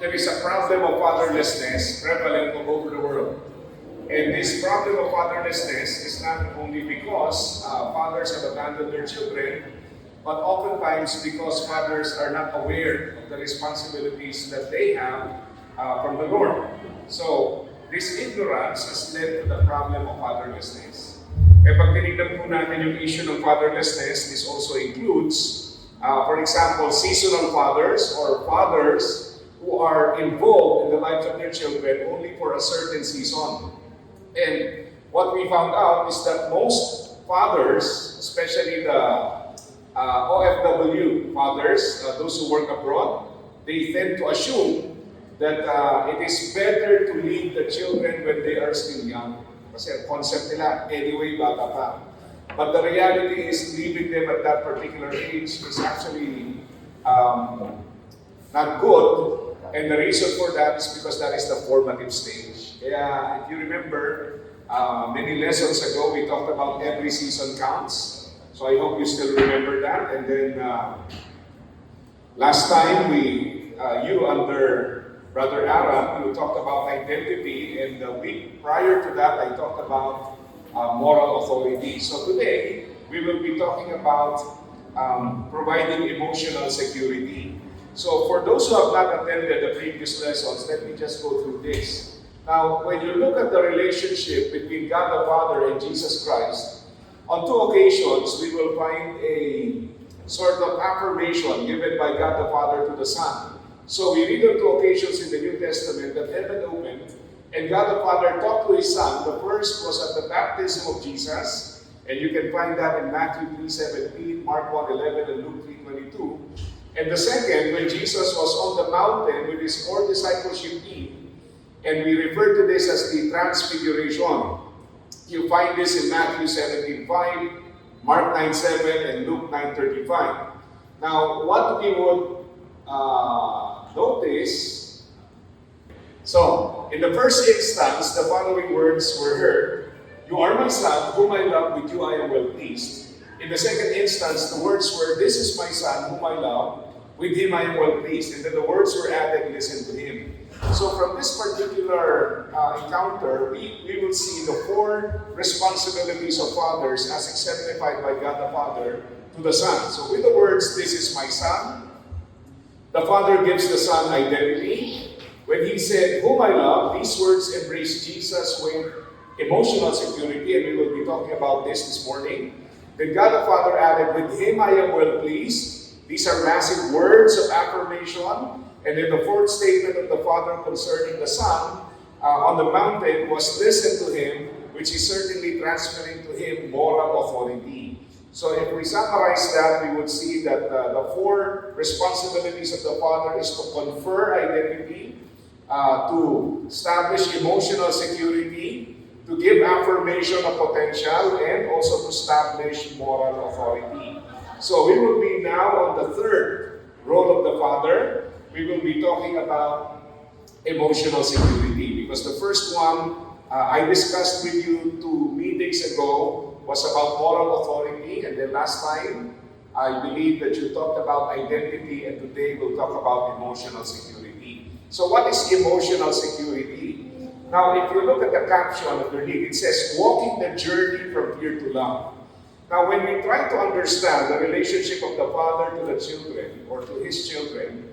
there is a problem of fatherlessness prevalent all over the world. And this problem of fatherlessness is not only because fathers have abandoned their children, but oftentimes because fathers are not aware of the responsibilities that they have from the Lord. So, this ignorance has led to the problem of fatherlessness. Kaya pag tinignan po natin yung issue ng fatherlessness, this also includes, for example, seasonal fathers or fathers who are involved in the lives of their children only for a certain season. And what we found out is that most fathers, especially the OFW fathers, those who work abroad, they tend to assume that it is better to leave the children when they are still young. Kasi ang concept nila, anyway, bata pa. But the reality is, leaving them at that particular age is actually not good. And the reason for that is because that is the formative stage. Kaya, if you remember, many lessons ago, we talked about every season counts. So I hope you still remember that. And then, last time, you under Brother Aram, you talked about identity, and the week prior to that, I talked about moral authority. So today, we will be talking about providing emotional security. So for those who have not attended the previous lessons, let me just go through this. Now, when you look at the relationship between God the Father and Jesus Christ, on two occasions, we will find a sort of affirmation given by God the Father to the Son. So we read on two occasions in the New Testament that heaven opened and God the Father talked to His Son. The first was at the baptism of Jesus, and you can find that in Matthew 3:17, Mark 1:11, and Luke 3:22. And the second, when Jesus was on the mountain with His 4 discipleship team, and we refer to this as the Transfiguration. You find this in Matthew 17:5, Mark 9:7, and Luke 9:35. Now, what we would notice, so, in the first instance, the following words were heard: "You are my son, whom I love, with you I am well pleased." In the second instance, the words were, "This is my son, whom I love, with him I am well pleased." And then the words were added, "Listen to him." So from this particular encounter, we will see the 4 responsibilities of fathers as exemplified by God the Father to the Son. So with the words, "This is my son," the Father gives the Son identity. When He said, "Whom I love," these words embrace Jesus with emotional security, and we will be talking about this morning. Then God the Father added, "With him I am well pleased." These are massive words of affirmation. And then the fourth statement of the Father concerning the Son on the mountain was, "Listen to him," which is certainly transferring to him moral authority. So if we summarize that, we would see that the 4 responsibilities of the Father is to confer identity, to establish emotional security, to give affirmation of potential, and also to establish moral authority. So we will be now on the third role of the Father. We will be talking about emotional security, because the first one I discussed with you 2 meetings ago was about moral authority, and then last time I believe that you talked about identity, and today we'll talk about emotional security. So what is emotional security? Now, if you look at the caption underneath, it says, "Walking the journey from fear to love." Now, when we try to understand the relationship of the Father to the children, or to His children,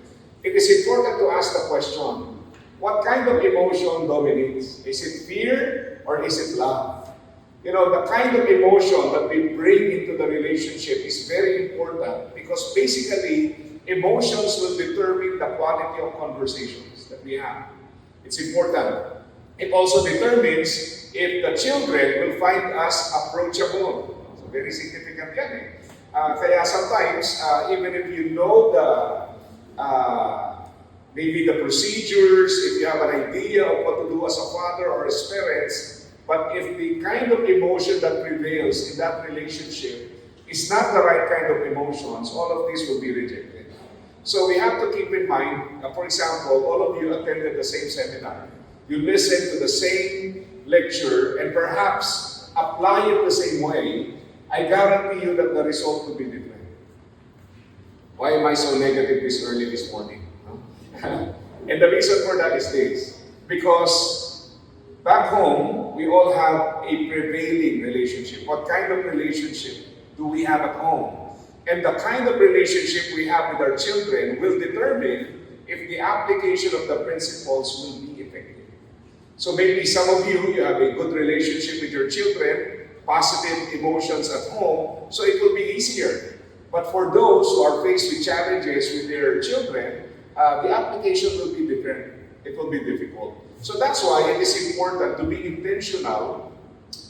it is important to ask the question, what kind of emotion dominates? Is it fear or is it love? You know, the kind of emotion that we bring into the relationship is very important, because basically, emotions will determine the quality of conversations that we have. It's important. It also determines if the children will find us approachable. So very significant yan eh. Kaya sometimes, even if you know maybe the procedures, if you have an idea of what to do as a father or as parents, but if the kind of emotion that prevails in that relationship is not the right kind of emotions, all of these will be rejected. So we have to keep in mind, for example, all of you attended the same seminar. You listened to the same lecture and perhaps apply it the same way. I guarantee you that the result will be different. Why am I so negative this early this morning? And the reason for that is this. Because back home, we all have a prevailing relationship. What kind of relationship do we have at home? And the kind of relationship we have with our children will determine if the application of the principles will be effective. So maybe some of you have a good relationship with your children, positive emotions at home, so it will be easier. But for those who are faced with challenges with their children, the application will be different. It will be difficult. So that's why it is important to be intentional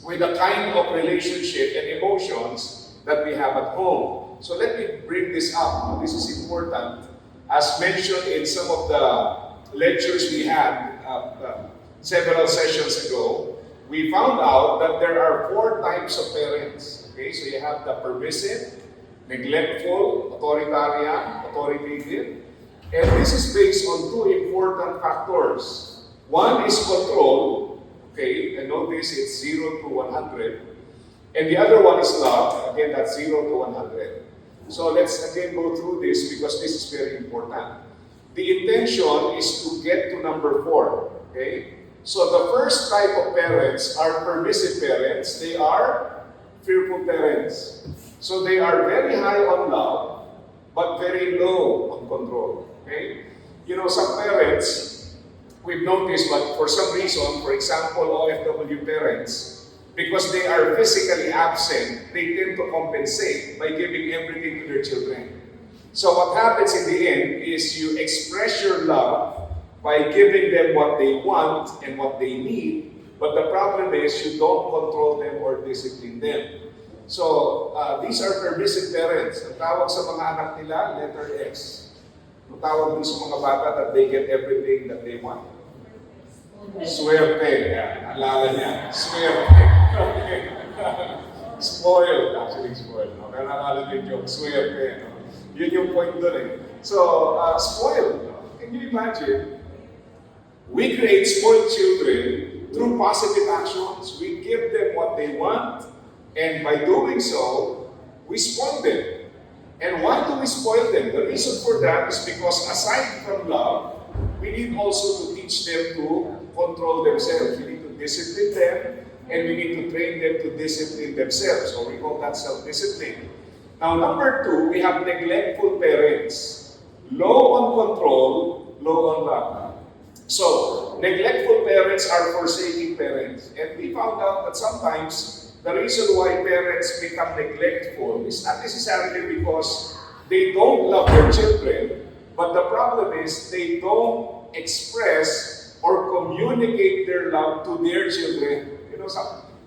with the kind of relationship and emotions that we have at home. So let me bring this up. This is important. As mentioned in some of the lectures we had several sessions ago, we found out that there are 4 types of parents. Okay, so you have the permissive, neglectful, authoritarian, authoritative. And this is based on 2 important factors. One is control. Okay, and notice it's 0 to 100. And the other one is love. Again, that's 0 to 100. So let's again go through this because this is very important. The intention is to get to number 4. Okay? So the first type of parents are permissive parents. They are fearful parents. So they are very high on love, but very low on control. Okay? You know, some parents, we've noticed, but for some reason, for example, OFW parents, because they are physically absent, they tend to compensate by giving everything to their children. So what happens in the end is you express your love by giving them what they want and what they need, but the problem is you don't control them or discipline them. So these are permissive parents. Ang tawag sa mga anak nila, letter X. Ang tawag din sa mga bata that they get everything that they want. Swerte. Yeah, alala niya. Swerte. Okay. Spoiled. Actually, spoiled. No? Kaya naalala niyo yung swerte. No? Yun yung point doon eh. So, spoiled. No? Can you imagine? We create spoiled children through positive actions. We give them what they want, and by doing so, we spoil them. And why do we spoil them? The reason for that is because aside from love, we need also to teach them to control themselves. We need to discipline them, and we need to train them to discipline themselves. So we call that self-discipline. Now, number 2, we have neglectful parents. Low on control, low on love. So, neglectful parents are forsaking parents. And we found out that sometimes the reason why parents become neglectful is not necessarily because they don't love their children, but the problem is they don't express or communicate their love to their children. You know,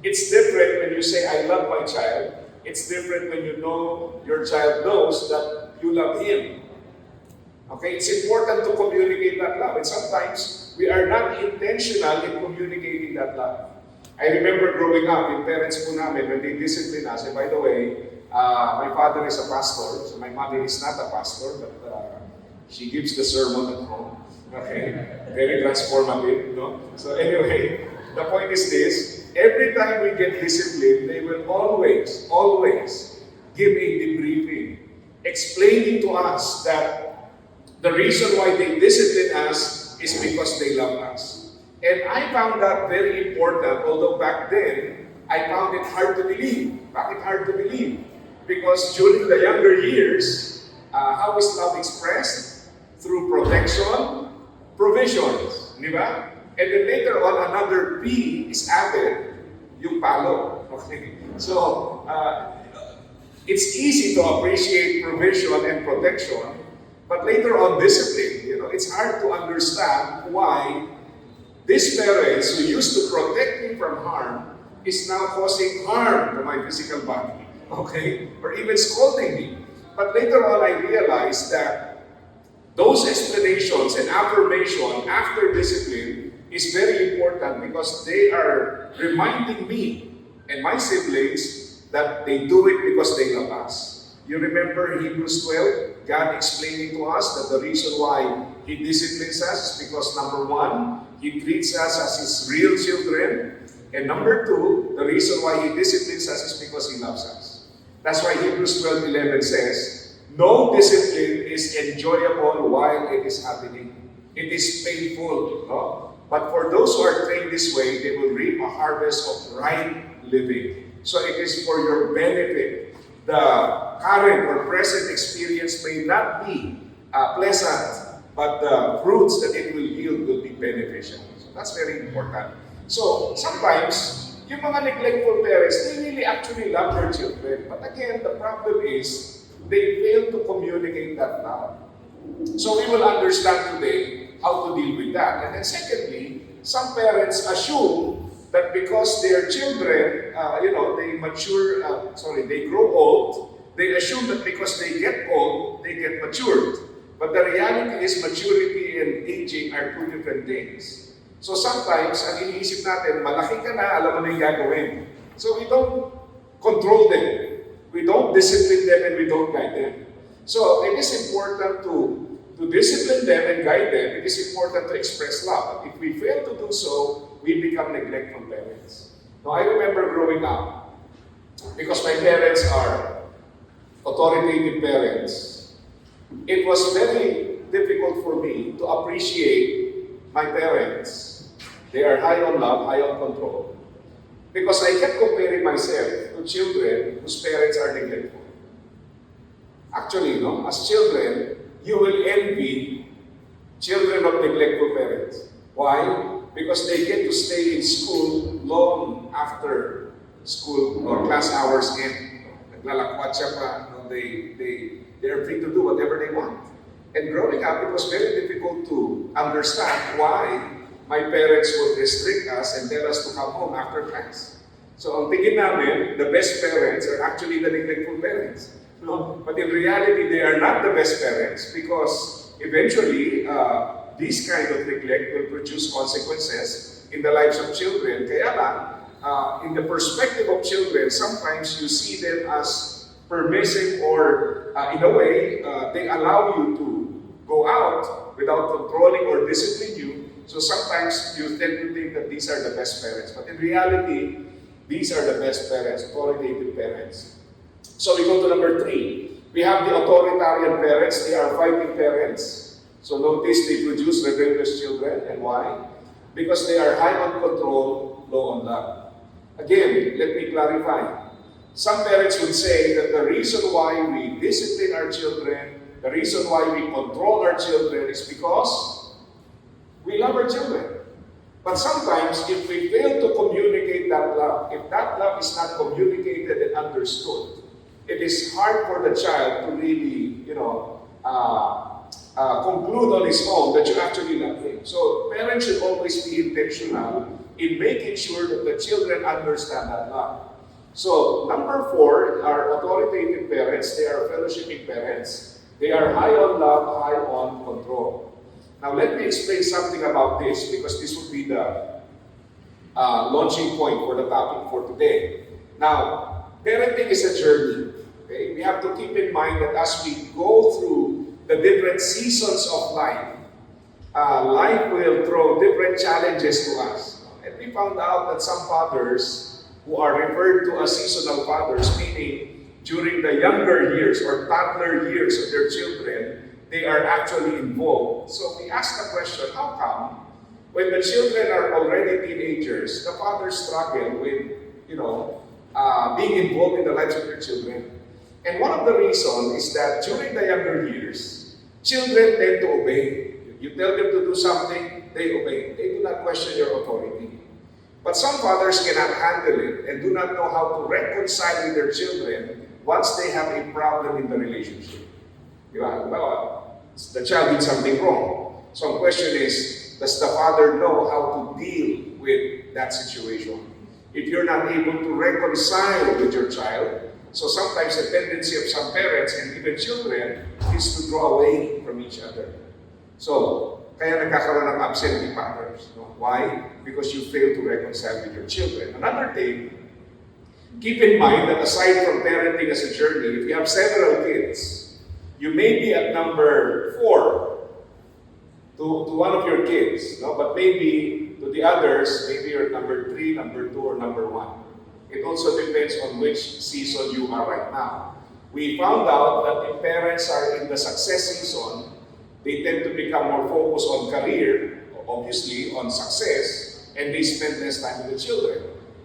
it's different when you say, I love my child. It's different when you know your child knows that you love him. Okay, it's important to communicate that love. And sometimes we are not intentional in communicating that love. I remember growing up, yung parents po namin, when they discipline us, and by the way, my father is a pastor, so my mother is not a pastor, but she gives the sermon at home. Okay, very transformative, no? So anyway, the point is this, every time we get disciplined, they will always give a debriefing, explaining to us that the reason why they discipline us is because they love us. And I found that very important, although back then, I found it hard to believe. Bakit hard to believe? Because during the younger years, how is love expressed? Through protection, provisions. Di ba? And then later on, another P is added, yung palo. Okay? So, it's easy to appreciate provision and protection, but later on, discipline. You know, it's hard to understand why these parents who used to protect me from harm is now causing harm to my physical body, okay? Or even scolding me. But later on, I realized that those explanations and affirmation after discipline is very important because they are reminding me and my siblings that they do it because they love us. You remember Hebrews 12, God explaining to us that the reason why He disciplines us is because number 1, He treats us as His real children. And number 2, the reason why He disciplines us is because He loves us. That's why Hebrews 12:11 says, no discipline is enjoyable while it is happening. It is painful, no? But for those who are trained this way, they will reap a harvest of right living. So it is for your benefit. The current or present experience may not be pleasant, but the fruits that it will yield will be beneficial. So that's very important. So sometimes, yung mga neglectful parents, they really actually love their children. But again, the problem is, they fail to communicate that love. So we will understand today how to deal with that. And then secondly, some parents assume that because their children, they grow old, they assume that because they get old, they get matured. But the reality is maturity and aging are two different things. So sometimes, ang iniisip natin, malaki ka na, alam mo na yung gagawin. So we don't control them. We don't discipline them and we don't guide them. So it is important to discipline them and guide them. It is important to express love. But if we fail to do so, we become neglectful parents. Now I remember growing up, because my parents are authoritative parents, it was very difficult for me to appreciate my parents. They are high on love, high on control. Because I kept comparing myself to children whose parents are neglectful. Actually, as children, you will envy children of neglectful parents. Why? Because they get to stay in school long after school or class hours end. Naglalakwat siya pa. They are free to do whatever they want. And growing up, it was very difficult to understand why my parents would restrict us and tell us to come home after class. So ang tingin namin, the best parents are actually the neglectful parents. No? But in reality, they are not the best parents because eventually, this kind of neglect will produce consequences in the lives of children. Kaya lang, in the perspective of children, sometimes you see them as permissive or in a way, they allow you to go out without controlling or disciplining you. So sometimes you tend to think that these are the best parents. But in reality, these are the best parents, authoritative parents. So we go to number 3. We have the authoritarian parents. They are fighting parents. So notice they produce rebellious children. And why? Because they are high on control, low on love. Again, let me clarify. Some parents would say that the reason why we discipline our children, the reason why we control our children is because we love our children. But sometimes, if we fail to communicate that love, if that love is not communicated and understood, it is hard for the child to really, conclude on his own that you actually love him. So parents should always be intentional in making sure that the children understand that love. So number 4 are authoritative parents. They are fellowshipping parents. They are high on love, high on control. Now let me explain something about this because this will be the launching point for the topic for today. Now, parenting is a journey. Okay? We have to keep in mind that as we go through the different seasons of life, life will throw different challenges to us. And we found out that some fathers who are referred to as seasonal fathers, meaning during the younger years or toddler years of their children, they are actually involved. So we ask the question, how come when the children are already teenagers, the fathers struggle with, being involved in the lives of their children? And one of the reasons is that during the younger years, children tend to obey. You tell them to do something, they obey. They do not question your authority. But some fathers cannot handle it and do not know how to reconcile with their children once they have a problem in the relationship. The child did something wrong. So the question is, does the father know how to deal with that situation? If you're not able to reconcile with your child, so sometimes the tendency of some parents and even children is to draw away from each other. So, kaya nagkakaroon ng absentee fathers. No? Why? Because you fail to reconcile with your children. Another thing, keep in mind that aside from parenting as a journey, if you have several kids, you may be at number 4 to one of your kids, no? But maybe to the others, maybe you're number 3, number 2, or number 1. It also depends on which season you are right now. We found out that if parents are in the success season, They tend to become more focused on career, obviously on success, and they spend less time with the children.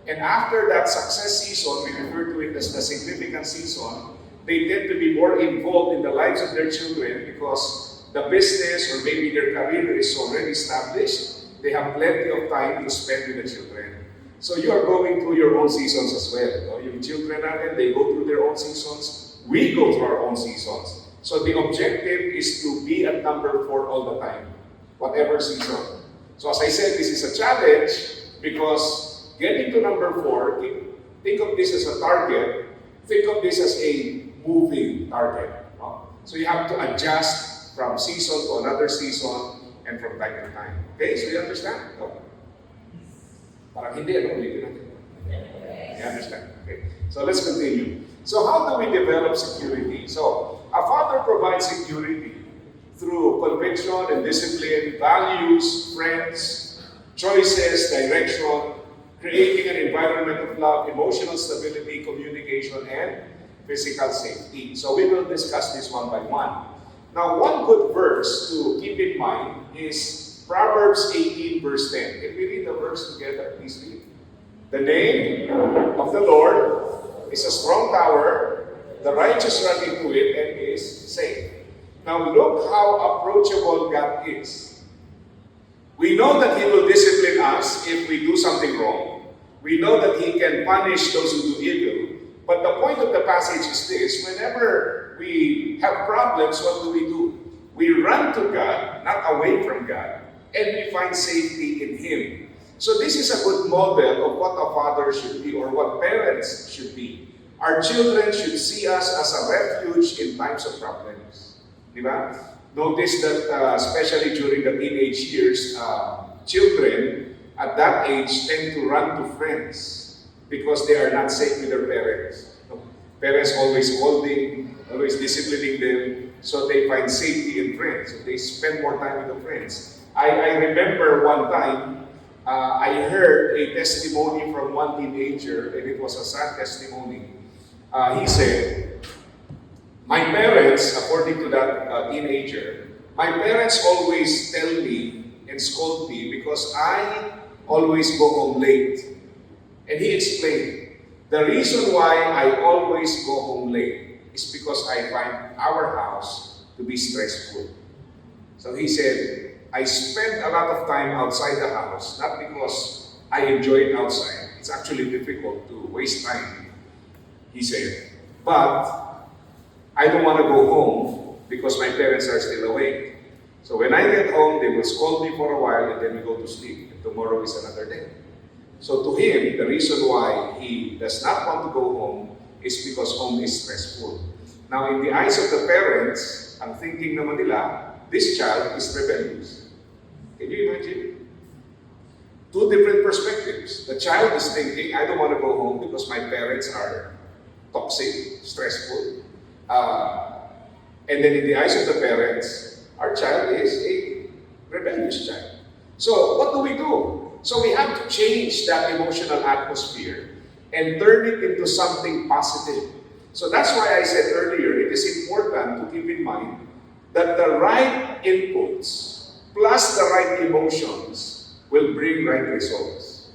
And after that success season, we refer to it as the significant season, they tend to be more involved in the lives of their children because the business or maybe their career is already established. They have plenty of time to spend with the children. So you are going through your own seasons as well. No? Yung children natin, they go through their own seasons. We go through our own seasons. So the objective is to be at number 4 all the time, whatever season. So as I said, this is a challenge because getting to number 4, think of this as a target. Think of this as a moving target. No? So you have to adjust from season to another season and from time to time. Okay, so you understand? No? Parang hindi, ano? Ulitin natin. You understand? Okay. So let's continue. So how do we develop security? So a father provides security through conviction and discipline, values, friends, choices, direction, creating an environment of love, emotional stability, communication, and physical safety. So we will discuss this one by one. Now, one good verse to keep in mind is Proverbs 18 verse 10. Can we read the verse together? Please read. The name of the Lord is a strong tower. The righteous run into it and is safe. Now look how approachable God is. We know that He will discipline us if we do something wrong. We know that He can punish those who do evil. But the point of the passage is this: whenever we have problems, what do? We run to God, not away from God, and we find safety in Him. So this is a good model of what a father should be or what parents should be. Our children should see us as a refuge in times of problems. Diba? Notice that especially during the teenage years, children at that age tend to run to friends because they are not safe with their parents. Parents always scolding, always disciplining them, so they find safety in friends. So they spend more time with the friends. I remember one time, I heard a testimony from one teenager, and it was a sad testimony. He said, my parents, according to that teenager, my parents always tell me and scold me because I always go home late. And he explained, the reason why I always go home late is because I find our house to be stressful. So he said, I spend a lot of time outside the house, not because I enjoy it outside. It's actually difficult to waste time, he said. But I don't want to go home because my parents are still awake. So when I get home, they will scold me for a while and then we go to sleep. And tomorrow is another day. So to him, the reason why he does not want to go home is because home is stressful. Now in the eyes of the parents, ang thinking naman nila, this child is rebellious. Can you imagine? Two different perspectives. The child is thinking, I don't want to go home because my parents are toxic, stressful. And then in the eyes of the parents, our child is a rebellious child. So what do? So we have to change that emotional atmosphere and turn it into something positive. So that's why I said earlier, it is important to keep in mind that the right inputs plus the right emotions will bring right results.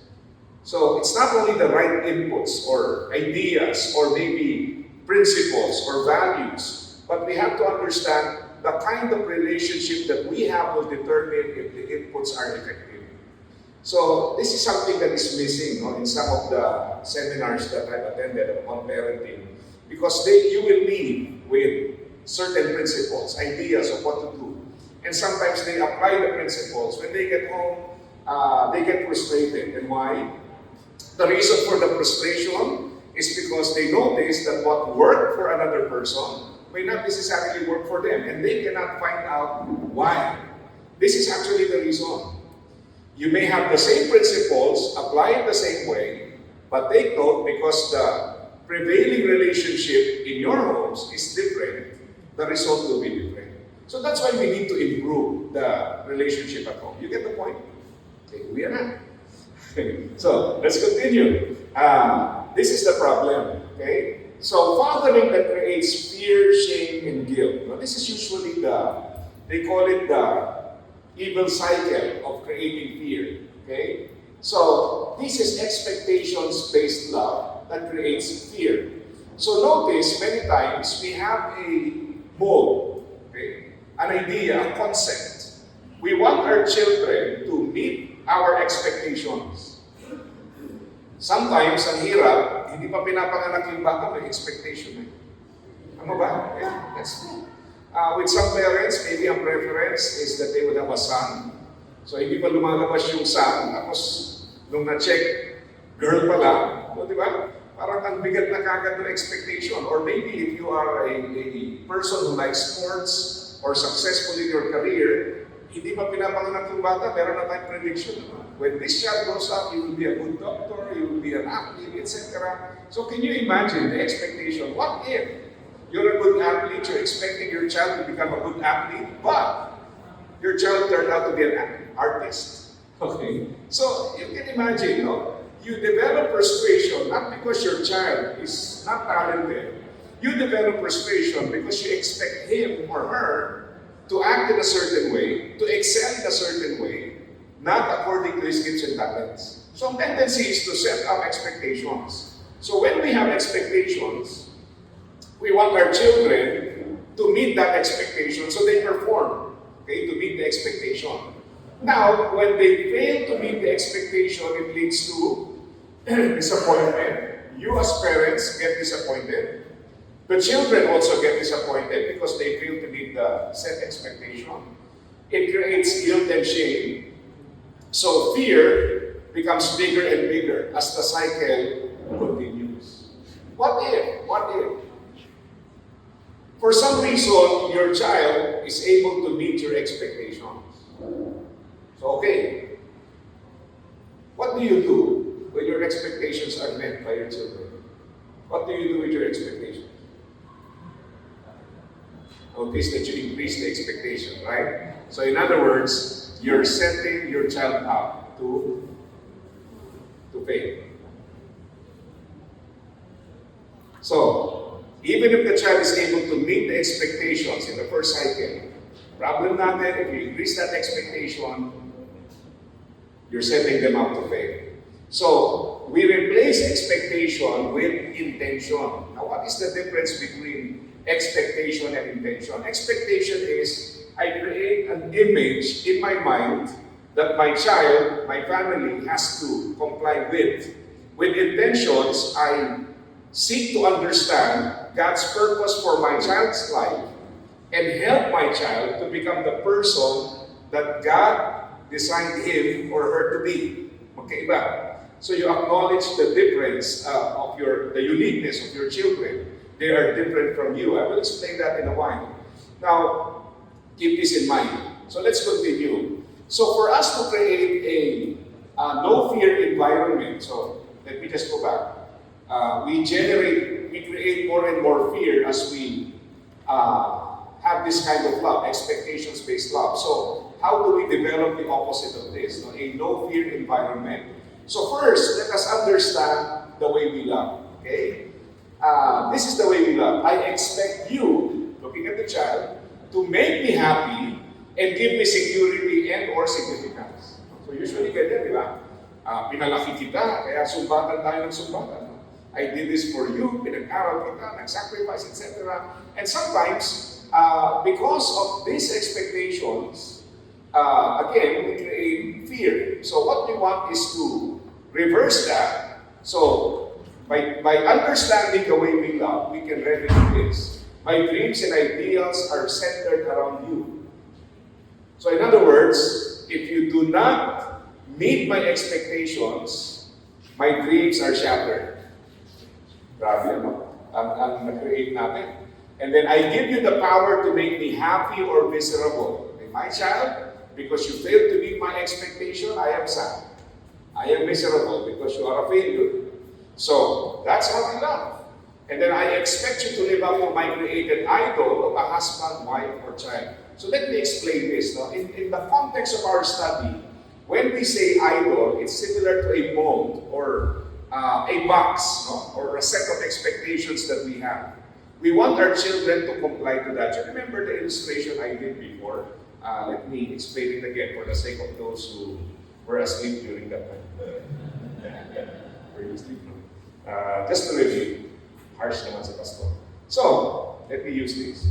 So it's not only the right inputs or ideas or maybe principles or values, but we have to understand the kind of relationship that we have will determine if the inputs are effective. So this is something that is missing in some of the seminars that I've attended on parenting, because you will leave with certain principles, ideas of what to do. And sometimes they apply the principles. When they get home, they get frustrated. And why? The reason for the frustration is because they notice that what worked for another person may not necessarily work for them. And they cannot find out why. This is actually the reason. You may have the same principles, apply it the same way, but take note, because the prevailing relationship in your homes is different, the result will be different. So that's why we need to improve the relationship at home. You get the point? Okay, we are not. So let's continue. This is the problem. Okay? So fathering that creates fear, shame, and guilt. Now, this is usually the They call it the evil cycle of creating fear. Okay? So, this is expectations-based love that creates fear. So notice, many times, we have a mold, okay? An idea, a concept. We want our children to meet our expectations. Sometimes, ang hirap, hindi pa pinapanganak yung bata, may expectation. Ano ba? Yeah, that's true. With some parents, maybe ang preference is that they would have a son. So hindi pa lumalabas yung son, tapos nung na-check, girl pala, di ba? Parang ang bigat na kagad ng expectation. Or maybe if you are a person who likes sports or successful in your career, hindi pa pinapanganak yung bata, meron na tayong prediction. When this child grows up, you will be a good doctor, you will be an athlete, etc. So can you imagine the expectation? What if you're a good athlete, you're expecting your child to become a good athlete, but your child turned out to be an artist? Okay? So you can imagine, no? You develop frustration not because your child is not talented. You develop frustration because you expect him or her to act in a certain way, to excel in a certain way, not according to his gifts and talents. So ang tendency is to set up expectations. So when we have expectations, we want our children to meet that expectation so they perform, okay, to meet the expectation. Now, when they fail to meet the expectation, it leads to disappointment. You as parents get disappointed. The children also get disappointed because they fail to meet the set expectation. It creates guilt and shame. So fear becomes bigger and bigger as the cycle continues. What if? For some reason, your child is able to meet your expectations. So, okay. What do you do when your expectations are met by your children? What do you do with your expectations? Notice that you increase the expectation, right? So in other words, you're setting your child up to fail. So, even if the child is able to meet the expectations in the first cycle, problem natin, if you increase that expectation, you're setting them up to fail. So, we replace expectation with intention. Now, what is the difference between expectation and intention? Expectation is, I create an image in my mind that my child, my family has to comply with. With intentions, I seek to understand God's purpose for my child's life and help my child to become the person that God designed him or her to be. Magkaiba. So you acknowledge the difference of the uniqueness of your children. They are different from you. I will explain that in a while. Now, keep this in mind. So let's continue. So for us to create a no-fear environment, so let me just go back. We create more and more fear as we have this kind of love, expectations-based love. So how do we develop the opposite of this? A no-fear environment. So first, let us understand the way we love. Okay? This is the way we love. I expect you, looking at the child, to make me happy and give me security and or significance. So usually ganyan, di ba? Pinalaki kita, kaya sumbatan tayo ng sumbatan. I did this for you, pinag-aral kita, nag-sacrifice, etc. And sometimes, because of these expectations, again, we create fear. So what we want is to reverse that. So, by understanding the way we love, we can remedy this. My dreams and ideals are centered around you. So in other words, if you do not meet my expectations, my dreams are shattered. Grabe, no? Ang na-create natin. And then I give you the power to make me happy or miserable. Okay, my child, because you failed to meet my expectation, I am sad. I am miserable because you are a failure. So, that's how we love. And then I expect you to live up to my created idol of a husband, wife, or child. So let me explain this. No? In the context of our study, when we say idol, it's similar to a mold or a box, no? Or a set of expectations that we have. We want our children to comply to that. You remember the illustration I did before? Let me explain it again for the sake of those who were asleep during that time. Were you asleep? Just to review. Harsh naman sa pastor. So, let me use this.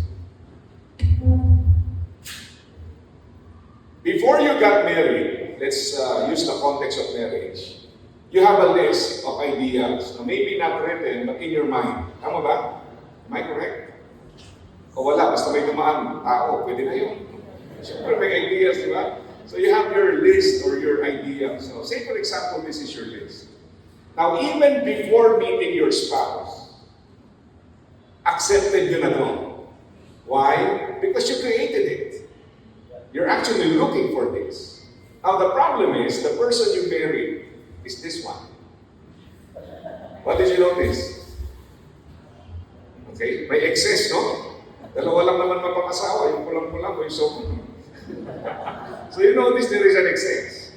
Before you got married, let's use the context of marriage. You have a list of ideas, maybe not written, but in your mind. Tama ba? Am I correct? O wala, basta may dumaan tao, pwede na yun. Siyempre may ideas, di ba? So you have your list or your idea. So say for example, this is your list. Now, even before meeting your spouse, accepted you na to. Why? Because you created it. You're actually looking for this. Now, the problem is, the person you married is this one. What did you notice? Okay, may excess, no? Dalawa lang naman mapakasawa, yung pulang-pulang o yung sobrang. So you notice there is an excess.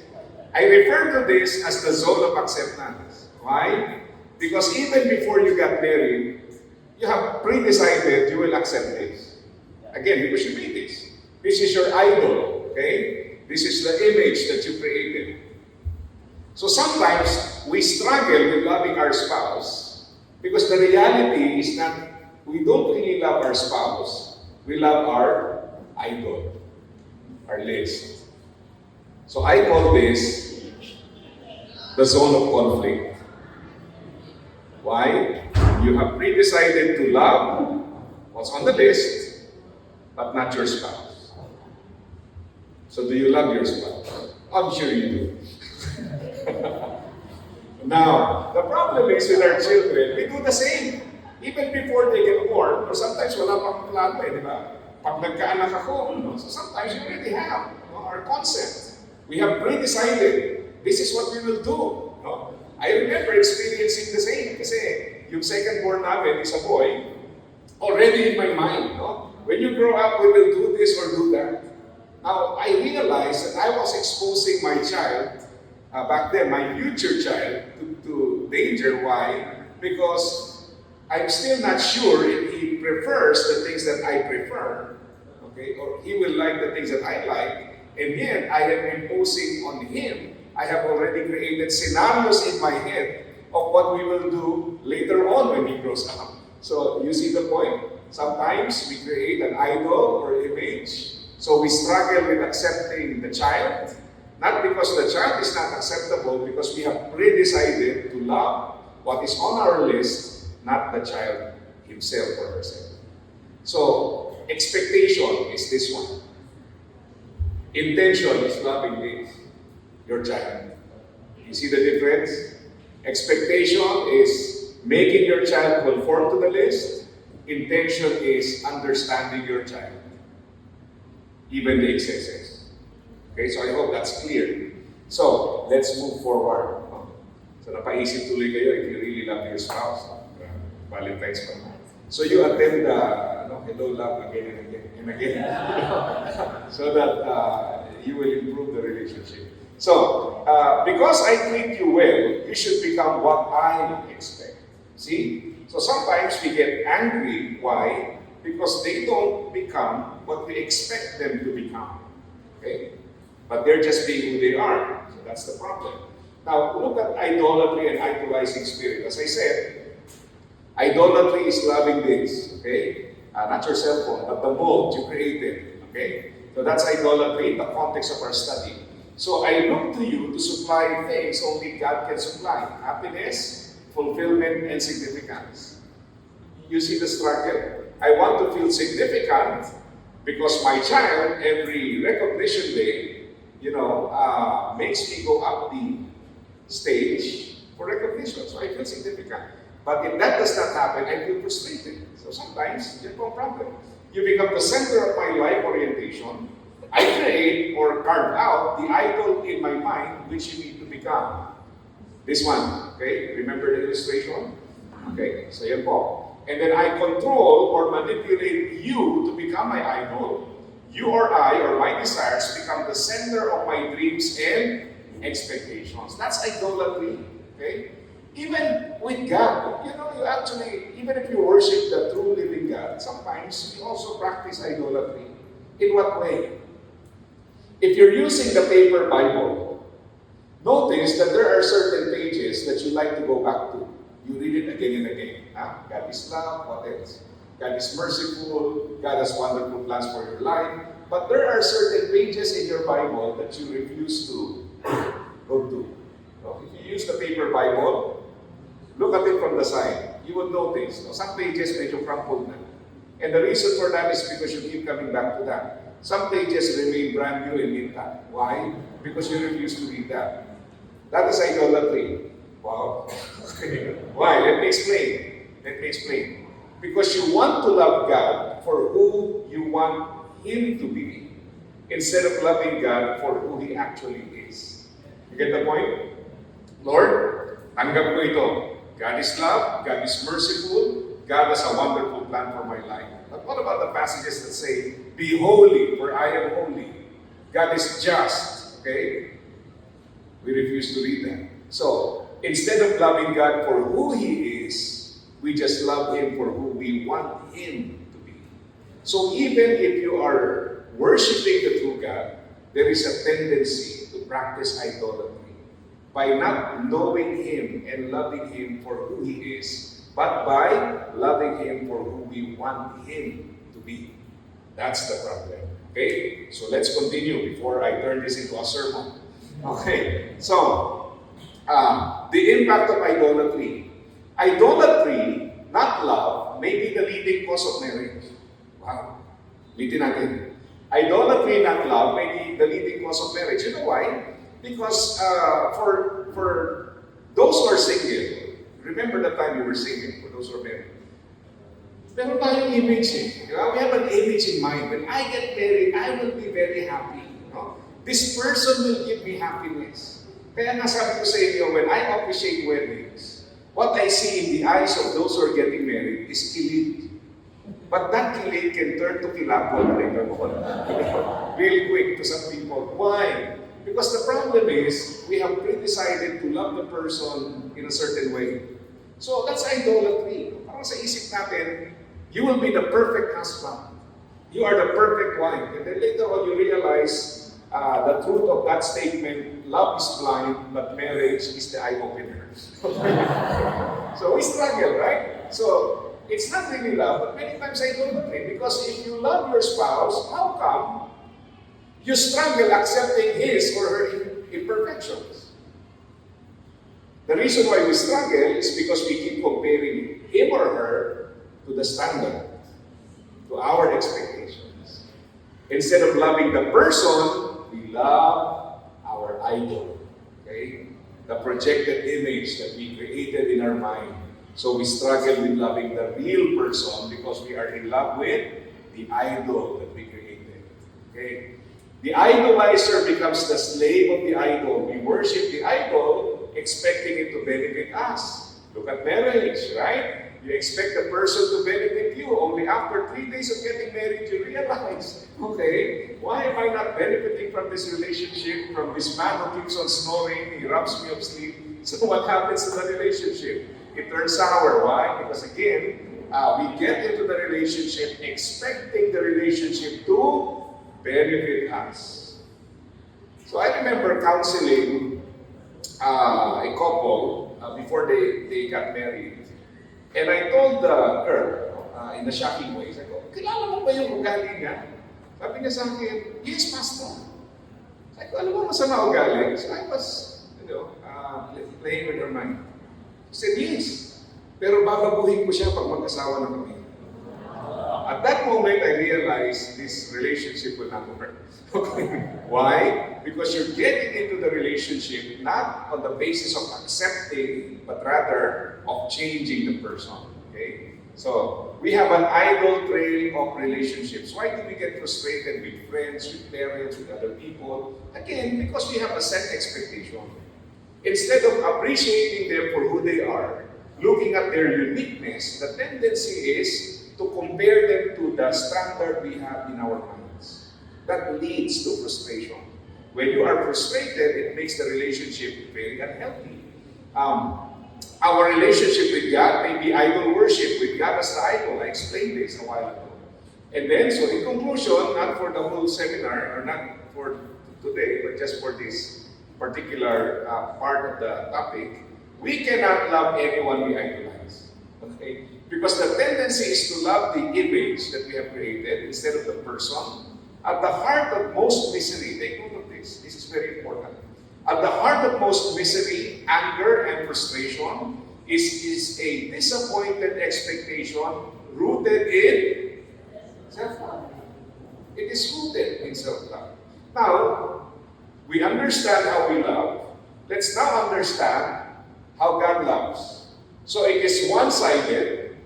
I refer to this as the zone of acceptance. Why? Because even before you got married, you have pre-decided you will accept this. Again, because you made this. This is your idol, okay? This is the image that you created. So sometimes we struggle with loving our spouse because the reality is that we don't really love our spouse. We love our idol, our list. So I call this the zone of conflict. Why? You have pre-decided to love what's on the list, but not your spouse. So do you love your spouse? I'm sure you do. Now, the problem is with our children, we do the same. Even before they get born, or sometimes wala pang plano di ba? Pag nagkaanak ako, so sometimes you already have our consent. We have pre-decided, this is what we will do. No? I remember experiencing the same kasi yung second born namin is a boy, already in my mind. No? When you grow up, we will do this or do that. Now, I realized that I was exposing my child, back then, my future child, to danger. Why? Because I'm still not sure if he prefers the things that I prefer, okay, or he will like the things that I like, and yet I am imposing on him. I have already created scenarios in my head of what we will do later on when he grows up. So, you see the point? Sometimes we create an idol or image, so we struggle with accepting the child, not because the child is not acceptable, because we have pre-decided to love what is on our list, not the child himself or herself. So, expectation is this one. Intention is loving this, your child. You see the difference? Expectation is making your child conform to the list. Intention is understanding your child, even the excesses. Okay, so I hope that's clear. So, let's move forward. So, napaisip tuloy kayo if you really love your spouse. Valentine's pa. So, you attend the hello love again and again and again. So that you will improve the relationship. So, because I treat you well, you should become what I expect. See? So, sometimes we get angry. Why? Because they don't become what we expect them to become. Okay? But they're just being who they are. So that's the problem. Now, look at idolatry and idolizing spirit. As I said, idolatry is loving this, okay? Not your cell phone, but the mold you created, okay? So that's idolatry in the context of our study. So I look to you to supply things only God can supply. Happiness, fulfillment, and significance. You see the struggle? I want to feel significant because my child, every recognition day, makes me go up the stage for recognition. So I feel significant. But if that does not happen, I feel frustrated. So sometimes, there's no problem. You become the center of my life orientation. I create or carve out the idol in my mind which you need to become. This one, okay? Remember the illustration? Okay, so yan po. And then I control or manipulate you to become my idol. You or I or my desires become the center of my dreams and expectations. That's idolatry, okay? Even with God, you actually, even if you worship the true living God, sometimes you also practice idolatry. In what way? If you're using the paper Bible, notice that there are certain pages that you like to go back to. You read it again and again. God is love, what else? God is merciful, God has wonderful plans for your life. But there are certain pages in your Bible that you refuse to go to. So if you use the paper Bible, look at it from the side. You will notice, some pages medyo crumpled na. And the reason for that is because you keep coming back to that. Some pages remain brand new and intact. Why? Because you refuse to read that. That is idolatry. Wow. Why? Let me explain. Because you want to love God for who you want Him to be, instead of loving God for who He actually is. You get the point? Lord, tanggap ko ito. God is love, God is merciful, God has a wonderful plan for my life. But what about the passages that say, be holy, for I am holy? God is just, okay? We refuse to read that. So, instead of loving God for who He is, we just love Him for who we want Him to be. So even if you are worshiping the true God, there is a tendency to practice idolatry by not knowing Him and loving Him for who He is, but by loving Him for who we want Him to be. That's the problem. Okay? So let's continue before I turn this into a sermon. Okay, so the impact of idolatry. Idolatry, not love, may be the leading cause of marriage. Wow. Litin natin. Idolatry, not love, may be the leading cause of marriage. You know why? Because for those who are single, remember the time you were single, for those who are married. Meron tayong image eh. We have an image in mind. When I get married, I will be very happy. No? This person will give me happiness. Kaya nga sabi ko sa inyo, when I officiate weddings, what I see in the eyes of those who are getting married is kilid. But that kilid can turn to kilabot later on. Real quick to some people. Why? Because the problem is, we have pre-decided to love the person in a certain way. So that's idolatry. Parang sa isip natin, you will be the perfect husband. You are the perfect wife. And then later on, you realize the truth of that statement, love is blind, but marriage is the eye-opener. So we struggle, right? So it's not really love, but many times idolatry. Because if you love your spouse, how come you struggle accepting his or her imperfections? The reason why we struggle is because we keep comparing him or her to the standard, to our expectations. Instead of loving the person, we love our idol. Okay? The projected image that we created in our mind. So we struggle with loving the real person because we are in love with the idol that we created. Okay? The idolizer becomes the slave of the idol. We worship the idol expecting it to benefit us. Look at marriage, right? You expect the person to benefit you. Only after 3 days of getting married, you realize, okay, why am I not benefiting from this relationship, from this man who keeps on snoring, he robs me of sleep. So what happens to the relationship? It turns sour. Why? Because again, we get into the relationship expecting the relationship to benefit us. So I remember counseling a couple before they got married. And I told the girl, in a shocking way, I go, kilala mo ba yung ugali niya? Sabi niya sa akin, yes, Pastor. Sabi ko, alam mo masama ugali? So I was, playing with her mind. She said, yes. Pero babaguhin ko siya pag mag-asawa na kami. At that moment, I realized this relationship will not work. Why? Because you're getting into the relationship not on the basis of accepting, but rather of changing the person. Okay? So, we have an idol trail of relationships. Why do we get frustrated with friends, with parents, with other people? Again, because we have a set expectation. Instead of appreciating them for who they are, looking at their uniqueness, the tendency is to compare them to the standard we have in our minds. That leads to frustration. When you are frustrated, it makes the relationship very unhealthy. Our relationship with God may be idol worship, with God as the idol. I explained this a while ago. And then, so in conclusion, not for the whole seminar, or not for today, but just for this particular part of the topic, we cannot love anyone we idolize. Okay? Because the tendency is to love the image that we have created instead of the person. At the heart of most misery, take note of this, this is very important. At the heart of most misery, anger, and frustration is a disappointed expectation rooted in self-love. It is rooted in self-love. Now, we understand how we love. Let's now understand how God loves. So it is one-sided,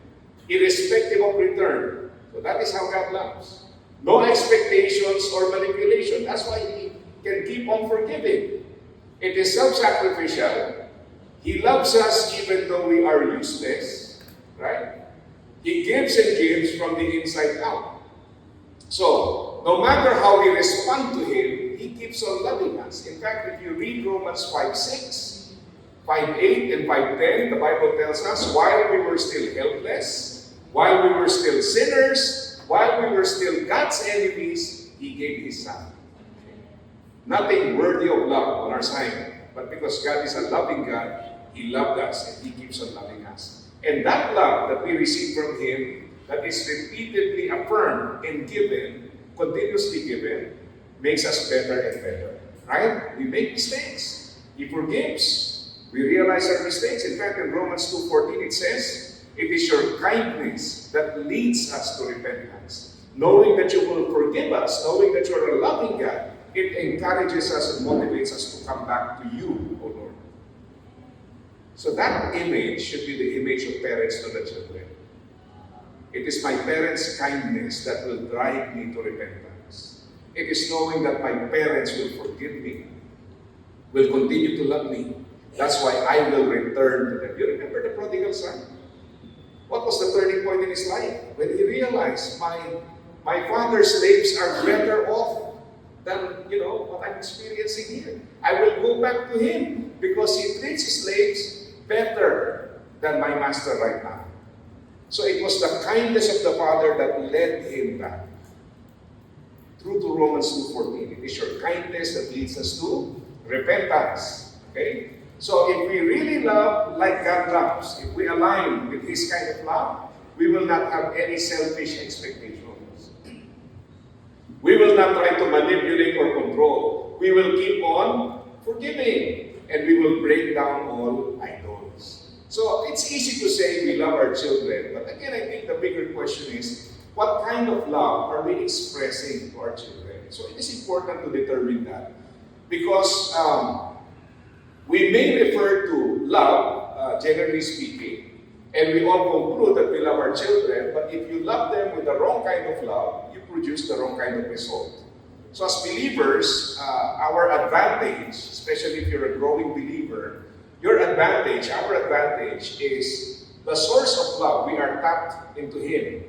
irrespective of return. So that is how God loves. No expectations or manipulation. That's why He can keep on forgiving. It is self-sacrificial. He loves us even though we are useless. Right? He gives and gives from the inside out. So, no matter how we respond to Him, He keeps on loving us. In fact, if you read Romans 5:6, 5:8, and 5:10, the Bible tells us, while we were still helpless, while we were still sinners, while we were still God's enemies, He gave His Son. Nothing worthy of love on our side, but because God is a loving God, He loved us and He keeps on loving us. And that love that we receive from Him, that is repeatedly affirmed and given, continuously given, makes us better and better. Right? We make mistakes. He forgives. We realize our mistakes. In fact, in Romans 2:14 it says, it is your kindness that leads us to repentance. Knowing that you will forgive us, knowing that you are a loving God, it encourages us and motivates us to come back to you, O Lord. So that image should be the image of parents to the children. It is my parents' kindness that will drive me to repentance. It is knowing that my parents will forgive me, will continue to love me. That's why I will return to them. You remember the prodigal son? What was the turning point in his life? When he realized, my father's slaves are better off than, what I'm experiencing here. I will go back to him because he treats his slaves better than my master right now. So it was the kindness of the Father that led him back. Through to Romans 2:14. It is your kindness that leads us to repentance. Okay? So if we really love like God loves, if we align with His kind of love, we will not have any selfish expectations. We will not try to manipulate or control. We will keep on forgiving. And we will break down all idols. So it's easy to say we love our children. But again, I think the bigger question is, what kind of love are we expressing to our children? So it is important to determine that. Because we may refer to love, generally speaking, and we all conclude that we love our children, but if you love them with the wrong kind of love, you produce the wrong kind of result. So as believers, our advantage, especially if you're a growing believer, our advantage is the source of love. We are tapped into Him.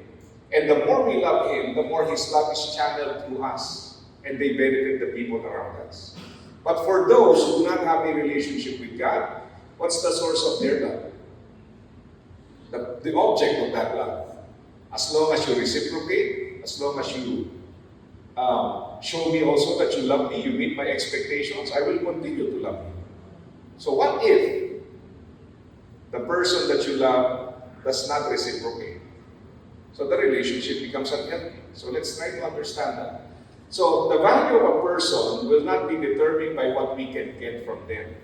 And the more we love Him, the more His love is channeled through us. And they benefit the people around us. But for those who do not have a relationship with God, what's the source of their love? The object of that love. As long as you reciprocate, as long as you show me also that you love me, you meet my expectations, I will continue to love you. So what if the person that you love does not reciprocate? So the relationship becomes unhealthy. So let's try to understand that. So the value of a person will not be determined by what we can get from them.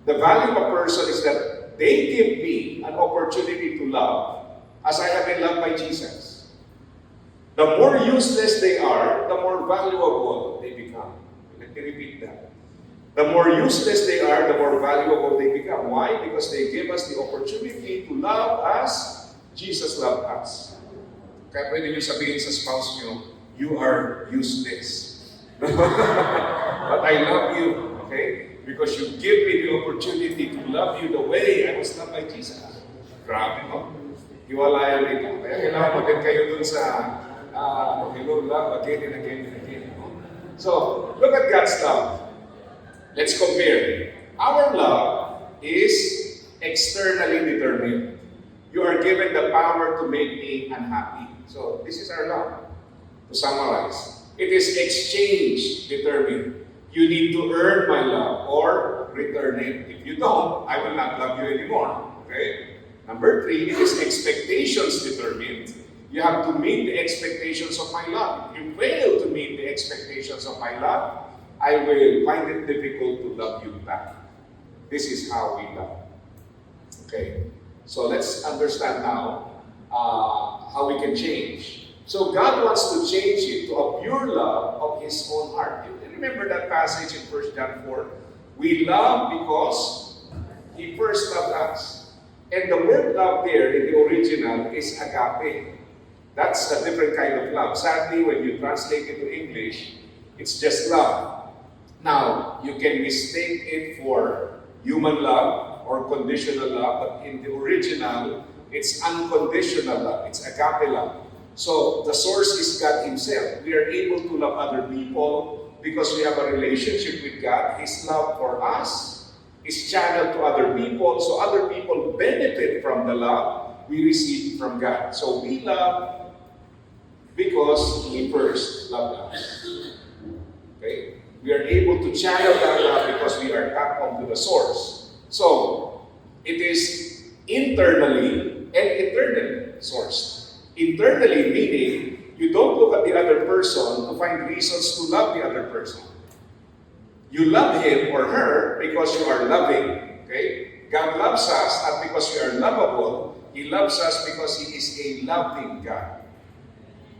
The value of a person is that they give me an opportunity to love as I have been loved by Jesus. The more useless they are, the more valuable they become. Let me repeat that. The more useless they are, the more valuable they become. Why? Because they give us the opportunity to love as Jesus loved us. Kaya pwede nyo sabihin sa spouse nyo, you are useless. But I love you, okay? Because you give me the opportunity to love you the way I was loved by Jesus. Grabe, no? Hiwalayan din ka. Kaya kailangan mo din kayo dun sa love again and again and again. No? So, look at God's love. Let's compare. Our love is externally determined. You are given the power to make me unhappy. So, this is our love. To summarize, it is exchange determined. You need to earn my love or return it. If you don't, I will not love you anymore. Okay? Number 3, it is expectations determined. You have to meet the expectations of my love. If you fail to meet the expectations of my love, I will find it difficult to love you back. This is how we love. Okay? So let's understand now how we can change. So God wants to change it to a pure love of His own heart. You remember that passage in 1 John 4? We love because He first loved us. And the word love there in the original is agape. That's a different kind of love. Sadly, when you translate it to English, it's just love. Now, you can mistake it for human love or conditional love, but in the original, it's unconditional love. It's agape love. So, the source is God Himself. We are able to love other people because we have a relationship with God. His love for us is channeled to other people, so other people benefit from the love we receive from God. So, we love because He first loved us. Okay? We are able to channel that love because we are tapped onto the source. So, it is internally and eternally sourced. Internally meaning, you don't look at the other person to find reasons to love the other person. You love him or her because you are loving. Okay? God loves us not because we are lovable. He loves us because He is a loving God.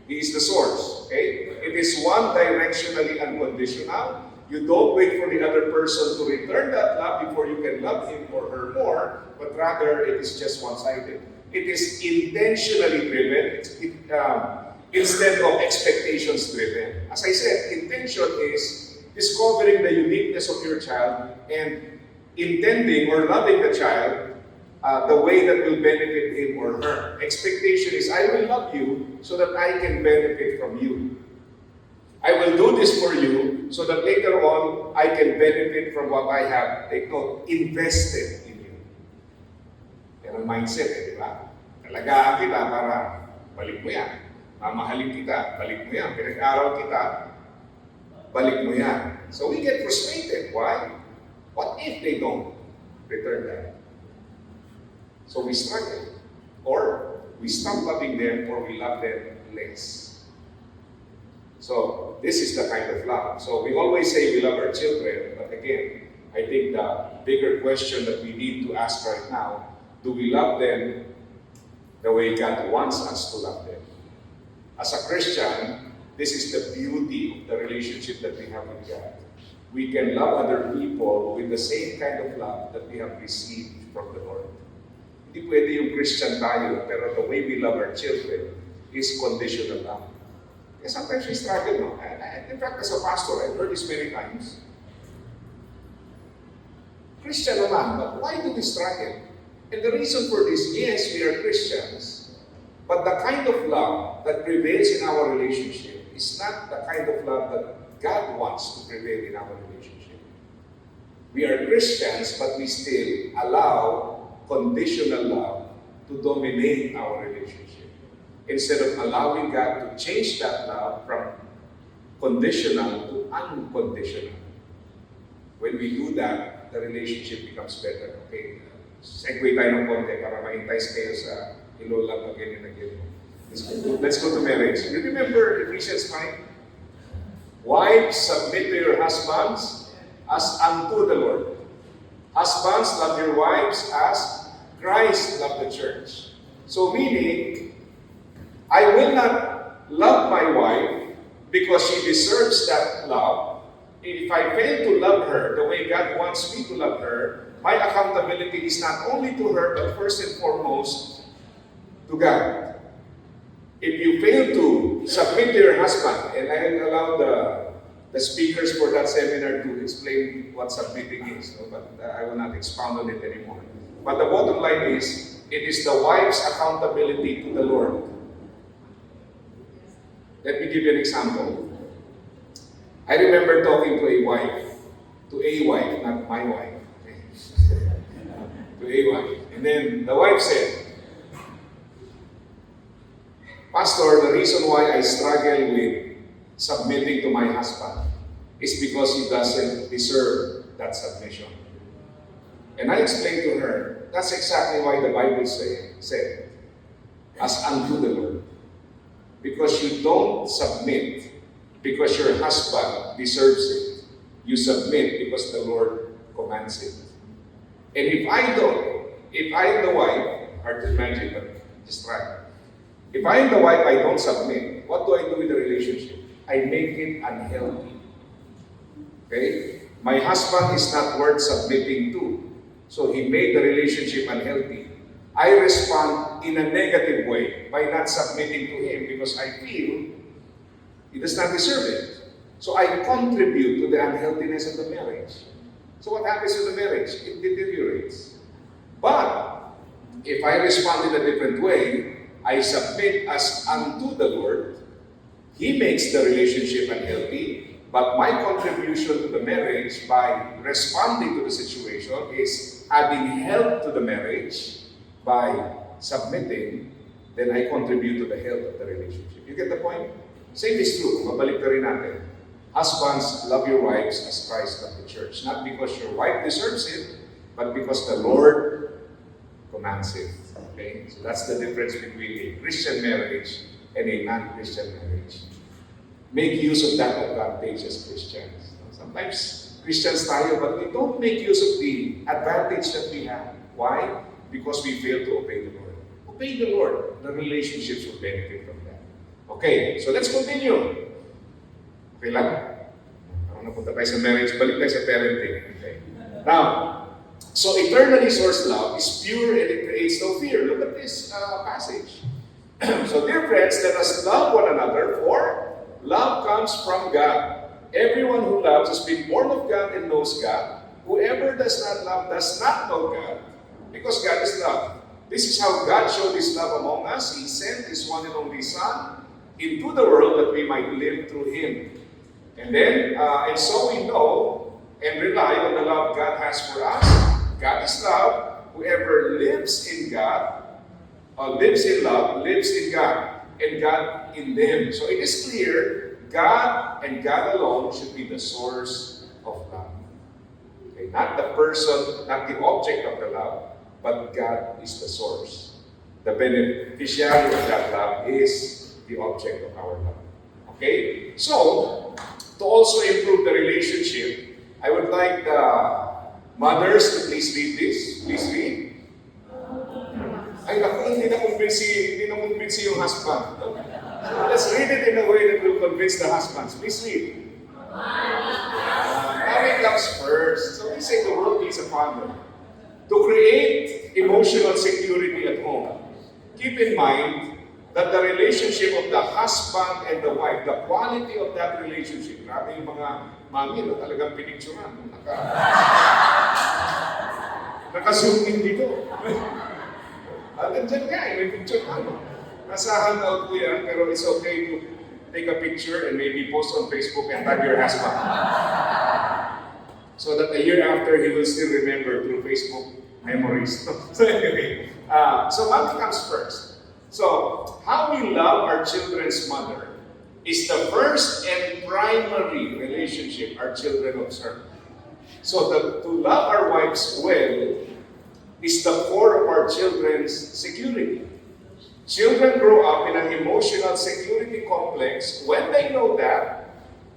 He is the source. Okay? It is one-directionally unconditional. You don't wait for the other person to return that love before you can love him or her more, but rather it is just one-sided. It is intentionally driven instead of expectations driven. As I said, intention is discovering the uniqueness of your child and intending or loving the child the way that will benefit him or her. Expectation is, I will love you so that I can benefit from you. I will do this for you so that later on, I can benefit from what I have, take note, invested in you. Yan ang mindset, di ba? Talagaan kita para balik mo yan. Mamahalin kita, balik mo yan. Pinag-aral kita, balik mo yan. So we get frustrated. Why? What if they don't return that? So we struggle. Or we stop loving them or we love them less. So this is the kind of love. So we always say we love our children, but again, I think the bigger question that we need to ask right now, do we love them the way God wants us to love them? As a Christian, this is the beauty of the relationship that we have with God. We can love other people with the same kind of love that we have received from the Lord. Hindi pwede yung Christian tayo, pero the way we love our children is conditional love. And sometimes we struggle, no? And in fact, as a pastor, I've heard this many times. Christian naman, but why do we struggle? And the reason for this, yes, we are Christians, but the kind of love that prevails in our relationship is not the kind of love that God wants to prevail in our relationship. We are Christians, but we still allow conditional love to dominate our relationship. Instead of allowing God to change that love from conditional to unconditional. When we do that, the relationship becomes better. Okay? Segue tayo ng konti para ma-entice kayo sa ilo-love again and again. Let's go to marriage. You remember Ephesians 5? Wives, submit to your husbands as unto the Lord. Husbands, love your wives as Christ loved the church. So meaning, I will not love my wife because she deserves that love. If I fail to love her the way God wants me to love her, my accountability is not only to her, but first and foremost, to God. If you fail to submit to your husband, and I will allow the speakers for that seminar to explain what submitting is, no? But I will not expound on it anymore. But the bottom line is, it is the wife's accountability to the Lord. Let me give you an example. I remember talking to a wife, not my wife, okay? To a wife. And then the wife said, Pastor, the reason why I struggle with submitting to my husband is because he doesn't deserve that submission. And I explained to her, that's exactly why the Bible said, as unto the Lord. Because you don't submit because your husband deserves it. You submit because the Lord commands it. And if I'm the wife, hard to imagine, but just try. If I'm the wife, I don't submit. What do I do with the relationship? I make it unhealthy. Okay? My husband is not worth submitting to. So he made the relationship unhealthy. I respond in a negative way by not submitting to him because I feel he does not deserve it. So I contribute to the unhealthiness of the marriage. So what happens to the marriage? It deteriorates. But if I respond in a different way, I submit as unto the Lord, he makes the relationship unhealthy, but my contribution to the marriage by responding to the situation is adding help to the marriage by submitting, then I contribute to the health of the relationship. You get the point? Same is true. Mabalik ka rin natin. Husbands, love your wives as Christ loved the church. Not because your wife deserves it, but because the Lord commands it. Okay? So that's the difference between a Christian marriage and a non-Christian marriage. Make use of that advantage as Christians. Sometimes Christians tayo, but we don't make use of the advantage that we have. Why? Because we fail to obey the Lord. Obey the Lord. The relationships will benefit from that. Okay, so let's continue. Okay lang? Parang napunta tayo sa marriage, balik tayo sa parenting. Okay. Now, so eternally sourced love is pure and it creates no fear. Look at this passage. So dear friends, let us love one another, for love comes from God. Everyone who loves has been born of God and knows God. Whoever does not love does not know God, because God is love. This is how God showed His love among us. He sent His one and only Son into the world that we might live through Him. And then, and so we know and rely on the love God has for us. God is love. Whoever lives in God, lives in love, lives in God, and God in them. So it is clear, God and God alone should be the source of love. Okay? Not the person, not the object of the love, but God is the source. The beneficiary of that love is the object of our love. Okay? So, to also improve the relationship, I would like the mothers to please read this. Please read. Ay, naku, hindi na-convince yung husband. So let's read it in a way that will convince the husbands. Please read. Marriage comes first. So we say the world needs a father. To create emotional security at home, keep in mind that the relationship of the husband and the wife, the quality of that relationship, grabe yung mga mami na talagang pinicturan. Naka-zoom in dito. Nandiyan nga, may picture ka. Nasa handout ko yan, pero it's okay to take a picture and maybe post on Facebook and tag your husband. So that a year after, he will still remember through Facebook memories. So anyway, so mommy comes first. So, how we love our children's mother is the first and primary relationship our children observe. So to love our wives well is the core of our children's security. Children grow up in an emotional security complex when they know that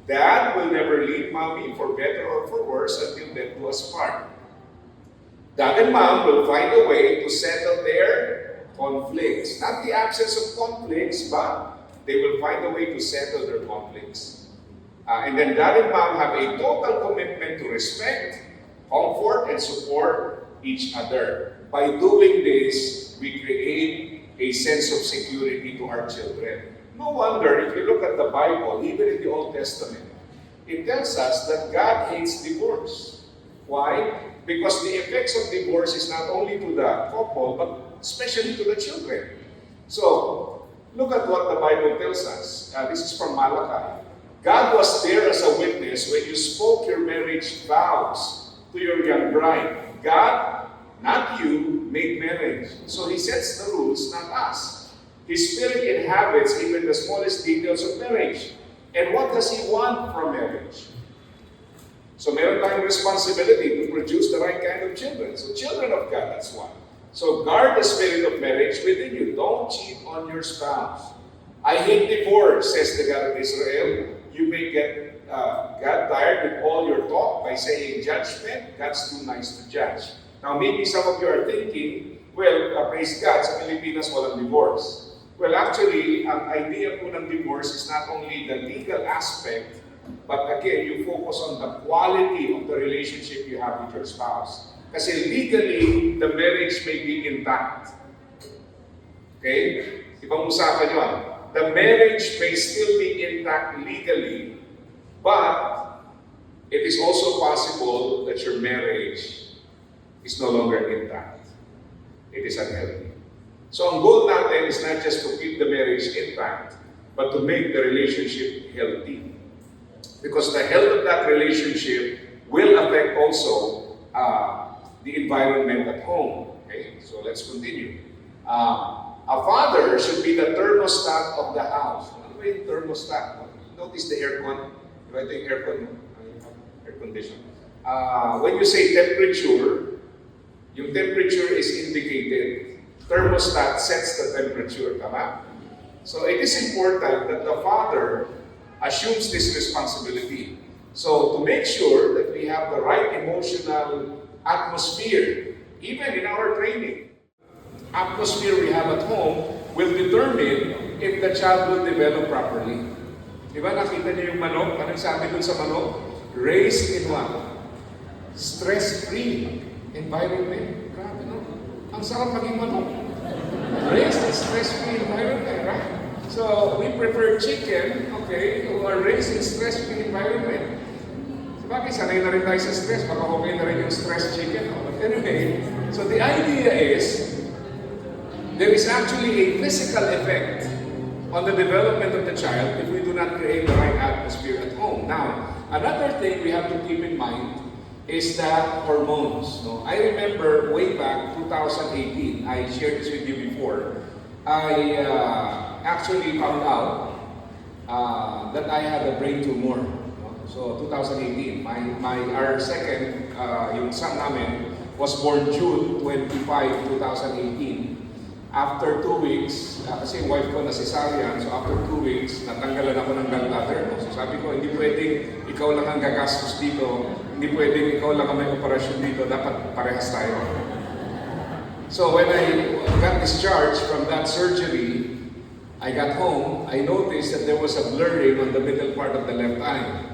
Dad will never leave Mommy for better or for worse until death do us part. Dad and Mom will find a way to settle their conflicts. Not the absence of conflicts, but they will find a way to settle their conflicts. And then Dad and Mom have a total commitment to respect, comfort, and support each other. By doing this, we create a sense of security to our children. No wonder, if you look at the Bible, even in the Old Testament, it tells us that God hates divorce. Why? Because the effects of divorce is not only to the couple, but especially to the children. So, look at what the Bible tells us. This is from Malachi. God was there as a witness when you spoke your marriage vows to your young bride. God, not you, made marriage. So He sets the rules, not us. His Spirit inhabits even the smallest details of marriage. And what does He want from marriage? So meron tayong responsibility to produce the right kind of children. So children of God, that's one. So guard the spirit of marriage within you. Don't cheat on your spouse. I hate divorce, says the God of Israel. You may get God tired with all your talk by saying judgment. God's too nice to judge. Now maybe some of you are thinking, well, praise God, sa Pilipinas walang divorce. Well, actually, ang idea po ng divorce is not only the legal aspect, but again, you focus on the quality of the relationship you have with your spouse. Kasi legally, the marriage may be intact. Okay? Ibang usapan yun. The marriage may still be intact legally, but it is also possible that your marriage is no longer intact. It is unhealthy. So ang goal natin is not just to keep the marriage intact, but to make the relationship healthy. Because the health of that relationship will affect also the environment at home. Okay, so let's continue. A father should be the thermostat of the house. Ano ba yung thermostat? Notice the aircon. Diba ito yung aircon? Air condition. When you say temperature, yung temperature is indicated. Thermostat sets the temperature. Tama? So it is important that the father assumes this responsibility. So to make sure that we have the right emotional atmosphere, even in our training, atmosphere we have at home will determine if the child will develop properly. Diba nakita niyo yung manok? Anong sabi dun sa manok? Raised in what? Stress-free environment. Grabe, no? Ang sarap maging manok. Raised in stress-free environment, right? So, we prefer chicken, okay, who are raised in stress-free environment. Sabagay, sanay na rin tayo sa stress, baka okay na rin yung stress chicken. But anyway, so the idea is, there is actually a physical effect on the development of the child if we do not create the right atmosphere at home. Now, another thing we have to keep in mind is the hormones. No? I remember way back 2018, I shared this with you before, I actually found out that I had a brain tumor. No? So 2018, our second, yung son namin, was born June 25, 2018. After 2 weeks, kasi wife ko na cesarean, so after 2 weeks, natanggalan ako ng gallbladder. No? So sabi ko, hindi pwedeng ikaw lang ang gagastos dito, hindi pwedeng ikaw lang ang may operasyon dito, dapat parehas tayo. So when I got discharged from that surgery, I got home, I noticed that there was a blurring on the middle part of the left eye.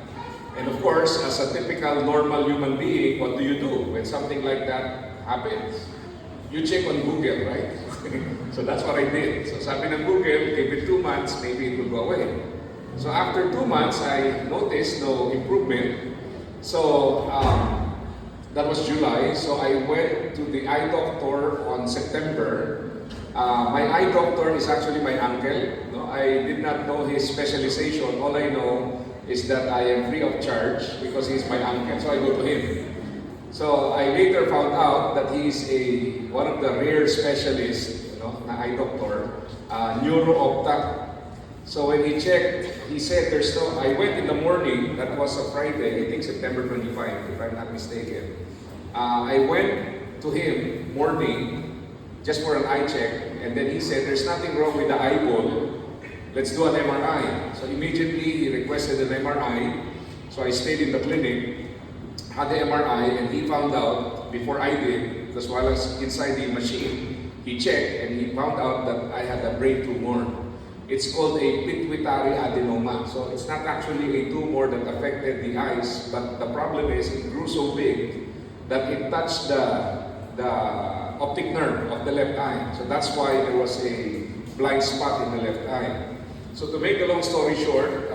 And of course, as a typical normal human being, what do you do when something like that happens? You check on Google, right? So that's what I did. So sabi ng Google, give it 2 months, maybe it will go away. So after 2 months, I noticed no improvement. So that was July. So I went to the eye doctor on September. My eye doctor is actually my uncle. No? I did not know his specialization. All I know is that I am free of charge because he's my uncle. So I go to him. So I later found out that he's one of the rare specialists, na eye doctor, neuro-opta. So when he checked, he said there's no. I went in the morning. That was a Friday, I think September 25, if I'm not mistaken. I went to him morning just for an eye check, and then he said there's nothing wrong with the eyeball. Let's do an MRI. So immediately he requested an MRI. So I stayed in the clinic, had the MRI, and he found out before I did, because while I was inside the machine, he checked and he found out that I had a brain tumor. It's called a pituitary adenoma. So it's not actually a tumor that affected the eyes, but the problem is it grew so big that it touched the optic nerve of the left eye. So that's why there was a blind spot in the left eye. So to make a long story short,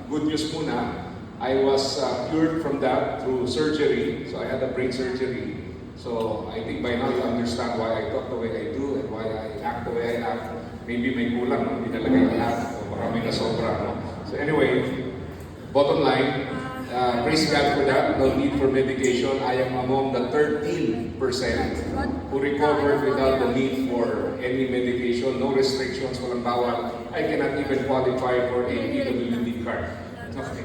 good news muna, I was cured from that through surgery. So I had a brain surgery. So I think by now you understand why I talk the way I do and why I act the way I act. Maybe may kulang, no? Hindi nalagay lahat, o baka may nasobra. No? So anyway, bottom line, praise God for that. No need for medication. I am among the 13% who recovered without the need for any medication. No restrictions, walang bawal. I cannot even qualify for a PWD card. Okay.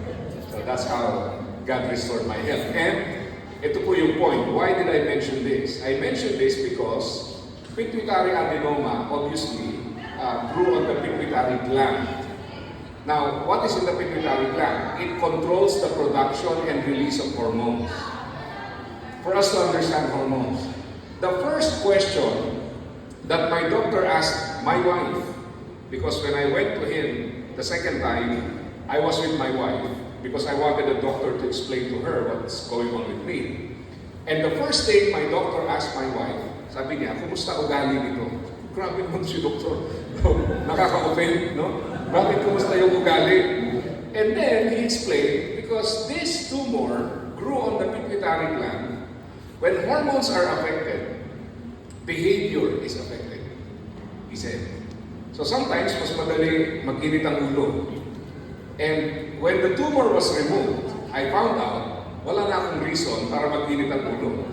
So that's how God restored my health. And ito po yung point. Why did I mention this? I mentioned this because pituitary adenoma obviously grew on the pituitary gland. Now, what is in the pituitary gland? It controls the production and release of hormones. For us to understand hormones, the first question that my doctor asked my wife, because when I went to him the second time, I was with my wife because I wanted the doctor to explain to her what's going on with me. And the first thing my doctor asked my wife, sabi niya, kumusta ugali nito? Grabe naman si doktor. Nakaka-offend, no? Bakit kumusta yung ugali? And then he explained, because this tumor grew on the pituitary gland, when hormones are affected, behavior is affected, he said. So sometimes, mas madali mag-init ang ulo. And when the tumor was removed, I found out, wala na akong reason para mag-init ang ulo.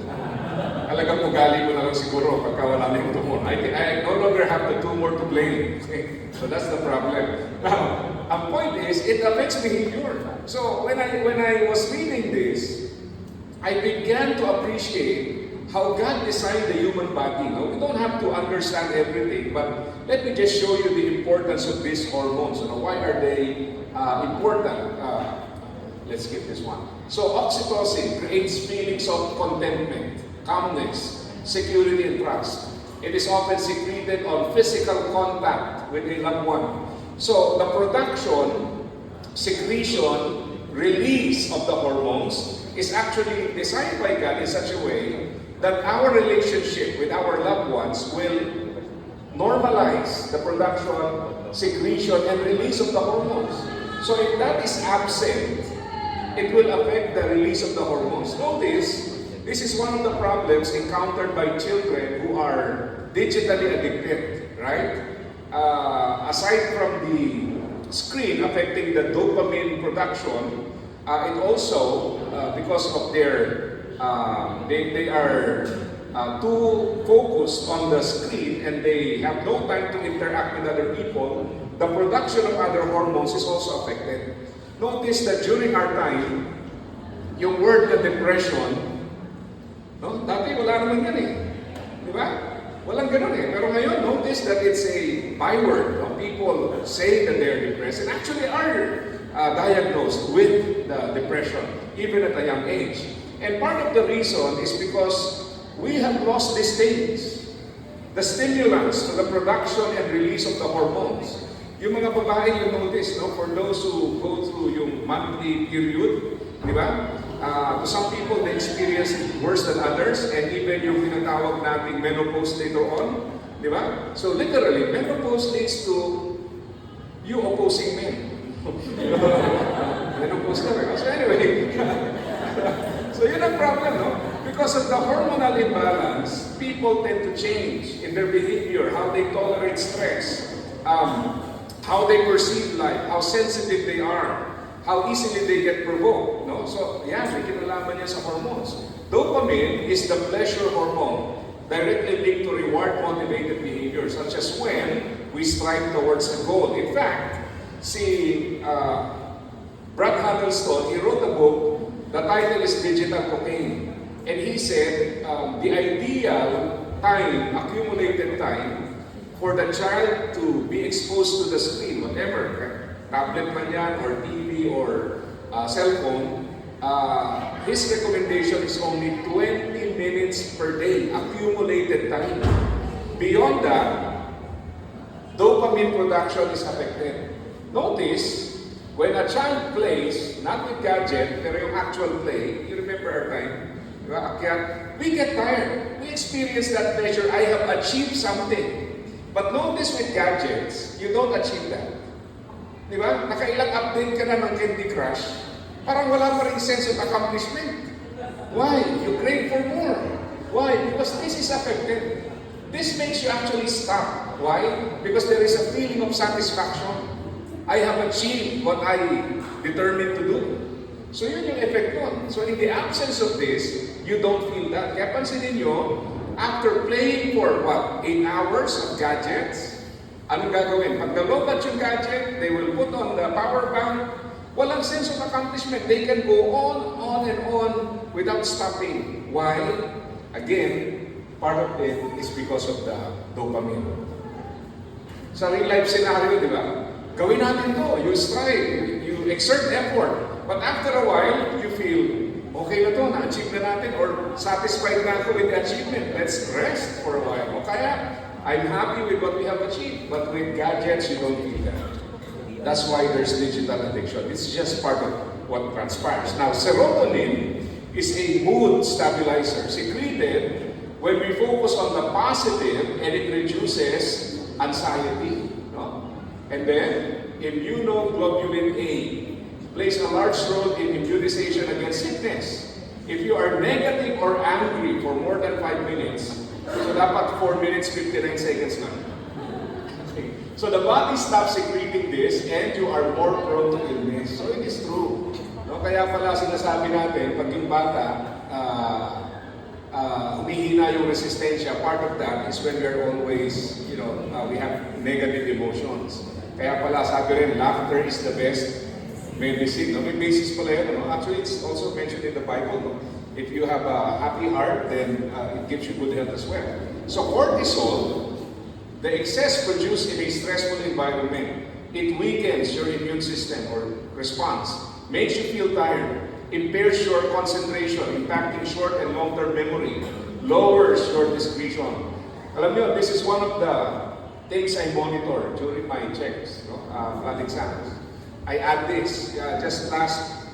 Talagang ugali ko na lang siguro pagka wala na yung tumor. I no longer have the tumor to blame. Okay? So that's the problem. Now, ang point is, it affects behavior. So when I was reading this, I began to appreciate how God designed the human body. No? We don't have to understand everything, but let me just show you the importance of these hormones. Why are they important? Let's skip this one. So oxytocin creates feelings of contentment, calmness, security, and trust. It is often secreted on physical contact with a loved one. So the production, secretion, release of the hormones is actually designed by God in such a way that our relationship with our loved ones will normalize the production, secretion, and release of the hormones. So if that is absent, it will affect the release of the hormones. Notice, this is one of the problems encountered by children who are digitally addicted, right? Aside from the screen affecting the dopamine production, it also, because of their, they are too focused on the screen and they have no time to interact with other people, the production of other hormones is also affected. Notice that during our time, yung word na depression, no? Dati wala naman yan eh. Di ba? Walang ganun eh. Pero ngayon, notice that it's a byword. No? People say that they're depressed and actually are diagnosed with the depression, even at a young age. And part of the reason is because we have lost these things. The stimulants to the production and release of the hormones. Yung mga babae, you notice, no? For those who go through yung monthly period, di ba? To some people, they experience it worse than others, and even yung tinatawag nating menopause later on, di ba? So literally, menopause leads to you opposing men. Menopause na rin. So anyway, so yun ang problem, no? Because of the hormonal imbalance, people tend to change in their behavior, how they tolerate stress, how they perceive life, how sensitive they are, how easily they get provoked. No? So, yeah, may kinalaman niya sa hormones. Dopamine is the pleasure hormone directly linked to reward-motivated behavior, such as when we strive towards a goal. In fact, si Brad Huddleston, he wrote a book, the title is Digital Cocaine. And he said, the ideal time, accumulated time, for the child to be exposed to the screen, whatever, tablet man yan, or TV, or cell phone, his recommendation is only 20 minutes per day, accumulated time. Beyond that, dopamine production is affected. Notice, when a child plays, not with gadget, pero yung actual play, you remember our time, we get tired. We experience that pleasure. I have achieved something. But notice with gadgets, you don't achieve that. Di ba? Nakailang update ka na ng Candy Crush, parang wala pa rin sense of accomplishment. Why? You crave for more. Why? Because this is affected. This makes you actually stop. Why? Because there is a feeling of satisfaction. I have achieved what I determined to do. So yun yung effect nun. So in the absence of this, you don't feel that. Kaya pansinin nyo, after playing for what? 8 hours of gadgets, anong gagawin? Pag nalobat yung gadget, they will put on the power bank. Walang sense of accomplishment. They can go and on without stopping. Why? Again, part of it is because of the dopamine. Sa real life scenario, di ba? Gawin natin to. You strive, you exert effort. But after a while, you feel, okay na to, na-achieve na natin, or satisfied na ako with the achievement. Let's rest for a while. O kaya, I'm happy with what we have achieved. But with gadgets, you don't feel that. That's why there's digital addiction. It's just part of what transpires. Now, serotonin is a mood stabilizer secreted when we focus on the positive, and it reduces anxiety. No? And then, immunoglobulin A plays a large role in immunization against sickness. If you are negative or angry for more than 5 minutes, so dapat 4 minutes, 59 seconds lang. Okay. So the body stops secreting this and you are more prone to illness. So it is true. No? Kaya pala sinasabi natin, pag yung bata, humihina yung resistensya, part of that is when we are always, we have negative emotions. Kaya pala sabi rin, laughter is the best medicine. No? May basis pala yun. No? Actually, it's also mentioned in the Bible. No? If you have a happy heart, then it gives you good health as well. So cortisol, the excess produced in a stressful environment, it weakens your immune system or response, makes you feel tired, impairs your concentration, impacting short and long-term memory, lowers your discretion. Alam niyo, this is one of the things I monitor during my checks, blood exams. I add this, just last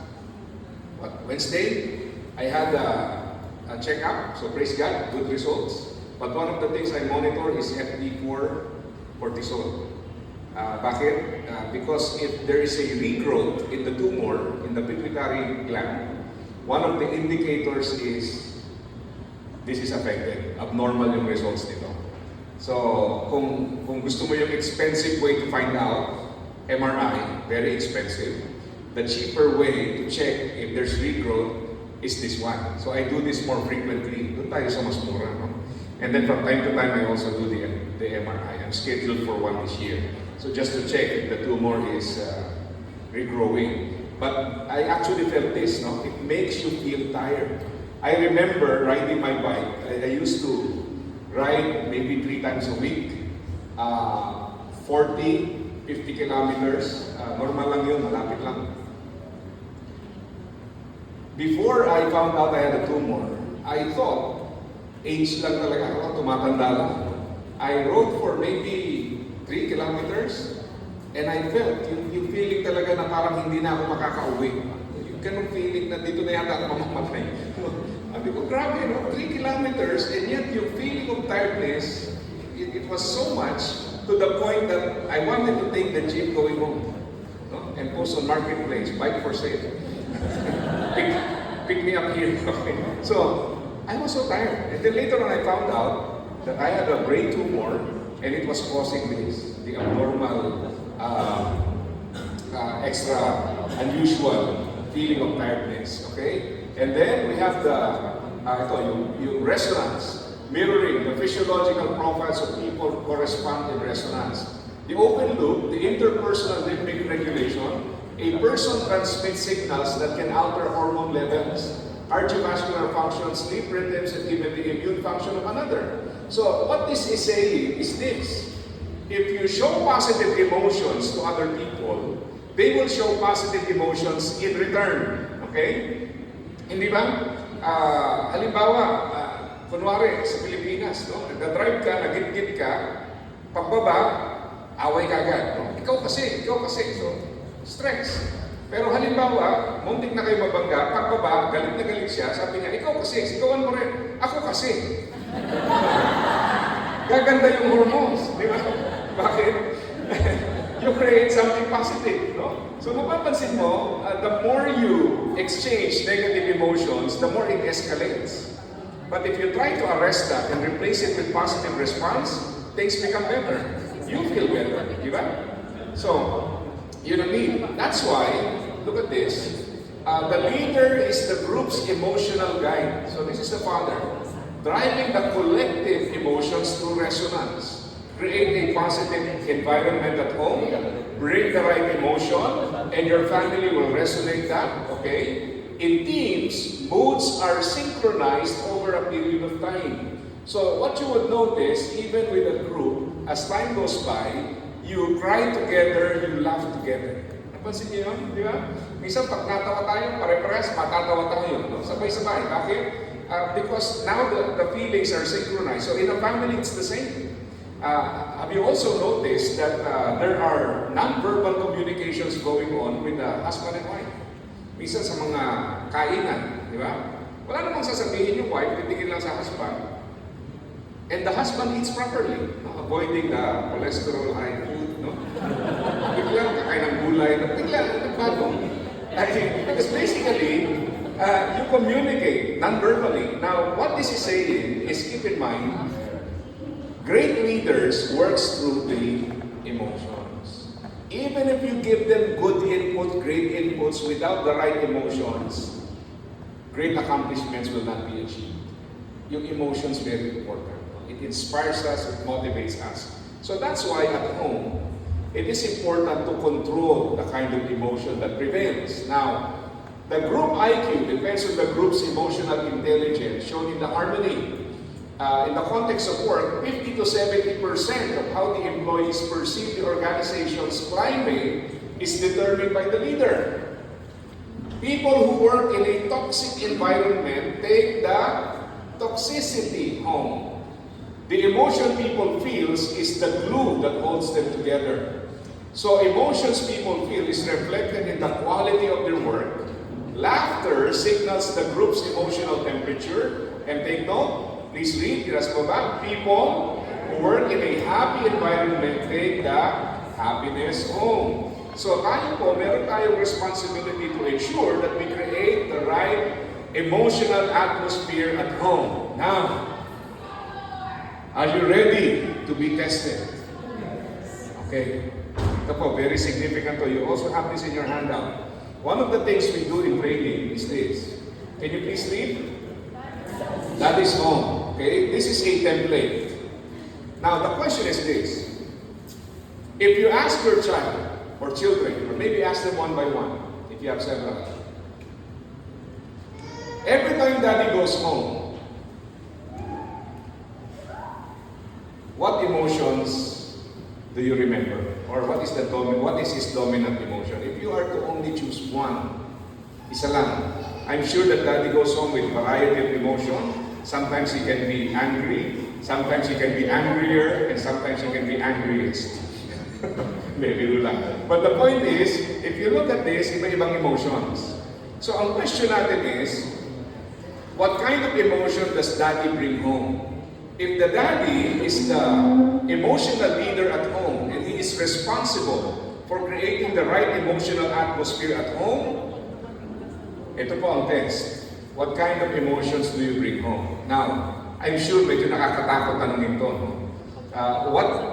Wednesday, I had a checkup, so praise God, good results. But one of the things I monitor is FD4 cortisol. Bakit? Because if there is a regrowth in the tumor, in the pituitary gland, one of the indicators is this is affected. Abnormal yung results nito. So, kung gusto mo yung expensive way to find out, MRI, very expensive. The cheaper way to check if there's regrowth is this one. So I do this more frequently. Doon tayo sa mas mura, no? And then from time to time, I also do the MRI. I'm scheduled for one this year. So just to check if the tumor is regrowing. But I actually felt this, no? It makes you feel tired. I remember riding my bike. I used to ride maybe 3 times a week. 40, 50 kilometers. Normal lang yun, malapit lang. Before I found out I had a tumor, I thought, age lang talaga ako, tumatanda lang. I rode for maybe 3 kilometers, and I felt, yung feeling talaga na parang hindi na ako makakauwi. Yung ganun feeling na dito na yata ako mamamatay. Sabi ko, grabe, no? 3 kilometers, and yet yung feeling of tiredness, it was so much to the point that I wanted to take the jeep going home. No? And post on Marketplace, bike for sale. Pick me up here. Okay. So, I was so tired. And then later on I found out that I had a brain tumor and it was causing this, the abnormal, extra unusual feeling of tiredness. Okay? And then we have yung resonance, mirroring the physiological profiles of people who correspond in resonance. The open loop, the interpersonal rhythmic regulation, a person transmits signals that can alter hormone levels, cardiovascular function, sleep rhythms, and even the immune function of another. So what this is saying is this: if you show positive emotions to other people, they will show positive emotions in return. Okay? Hindi ba? Halimbawa, kunwari sa Pilipinas, no? Nag-drive ka, nagit-git ka, pagbaba, away ka agad. No? Ikaw kasi. So, stress. Pero halimbawa, muntik na kayo mabangga, pagbaba, galit na galit siya, sabi niya, ikaw kasi, sigawan mo rin, ako kasi. Gaganda yung hormones, di ba? Bakit? You create something positive, no? So mapapansin mo, the more you exchange negative emotions, the more it escalates. But if you try to arrest that and replace it with positive response, things become better. You feel better, di ba? So, you don't need. That's why, look at this. The leader is the group's emotional guide. So this is the father, driving the collective emotions through resonance. Create a positive environment at home, bring the right emotion, and your family will resonate that, okay? in teams, moods are synchronized over a period of time. So what you would notice, even with a group, as time goes by, you cry together, you laugh together. Napansin niyo yun? Di ba? Minsan pag natawa tayo, pare-parehas, matatawa tayo. No? Sabay-sabay. Bakit? Because now the feelings are synchronized. So in a family, it's the same. Have you also noticed that there are non-verbal communications going on with the husband and wife? Minsan sa mga kainan, di ba? Wala namang sasabihin yung wife, titigil lang sa husband. And the husband eats properly, no? Avoiding the cholesterol high food, no? Biglang kakain ng gulay, biglang nagbago. Because basically, you communicate non-verbally. Now, what this is saying is, keep in mind, great leaders works through the emotions. Even if you give them good input, great inputs, without the right emotions, great accomplishments will not be achieved. Yung emotions very important. It inspires us, it motivates us. So that's why at home, it is important to control the kind of emotion that prevails. Now, the group IQ depends on the group's emotional intelligence shown in the harmony. In the context of work, 50 to 70% of how the employees perceive the organization's climate is determined by the leader. People who work in a toxic environment take the toxicity home. The emotion people feel is the glue that holds them together. So emotions people feel is reflected in the quality of their work. Laughter signals the group's emotional temperature. And take note, please read, people who work in a happy environment take the happiness home. So tayo po, meron tayong responsibility to ensure that we create the right emotional atmosphere at home. Now, are you ready to be tested? Okay. Ito po, very significant to. You also have this in your handout. One of the things we do in training is this. Can you please read? That is home. Okay? This is a template. Now, the question is this. If you ask your child or children, or maybe ask them one by one, if you have several, every time daddy goes home, what emotions do you remember? Or what is his dominant emotion? If you are to only choose one, isa lang. I'm sure that daddy goes home with variety of emotion. Sometimes he can be angry, sometimes he can be angrier, and sometimes he can be angriest. Maybe lang. But the point is, if you look at this, iba-ibang emotions. So ang question natin is, what kind of emotion does daddy bring home? If the daddy is the emotional leader at home and he is responsible for creating the right emotional atmosphere at home, ito po ang test. What kind of emotions do you bring home? Now, I'm sure medyo nakakatakot tanongin to. No?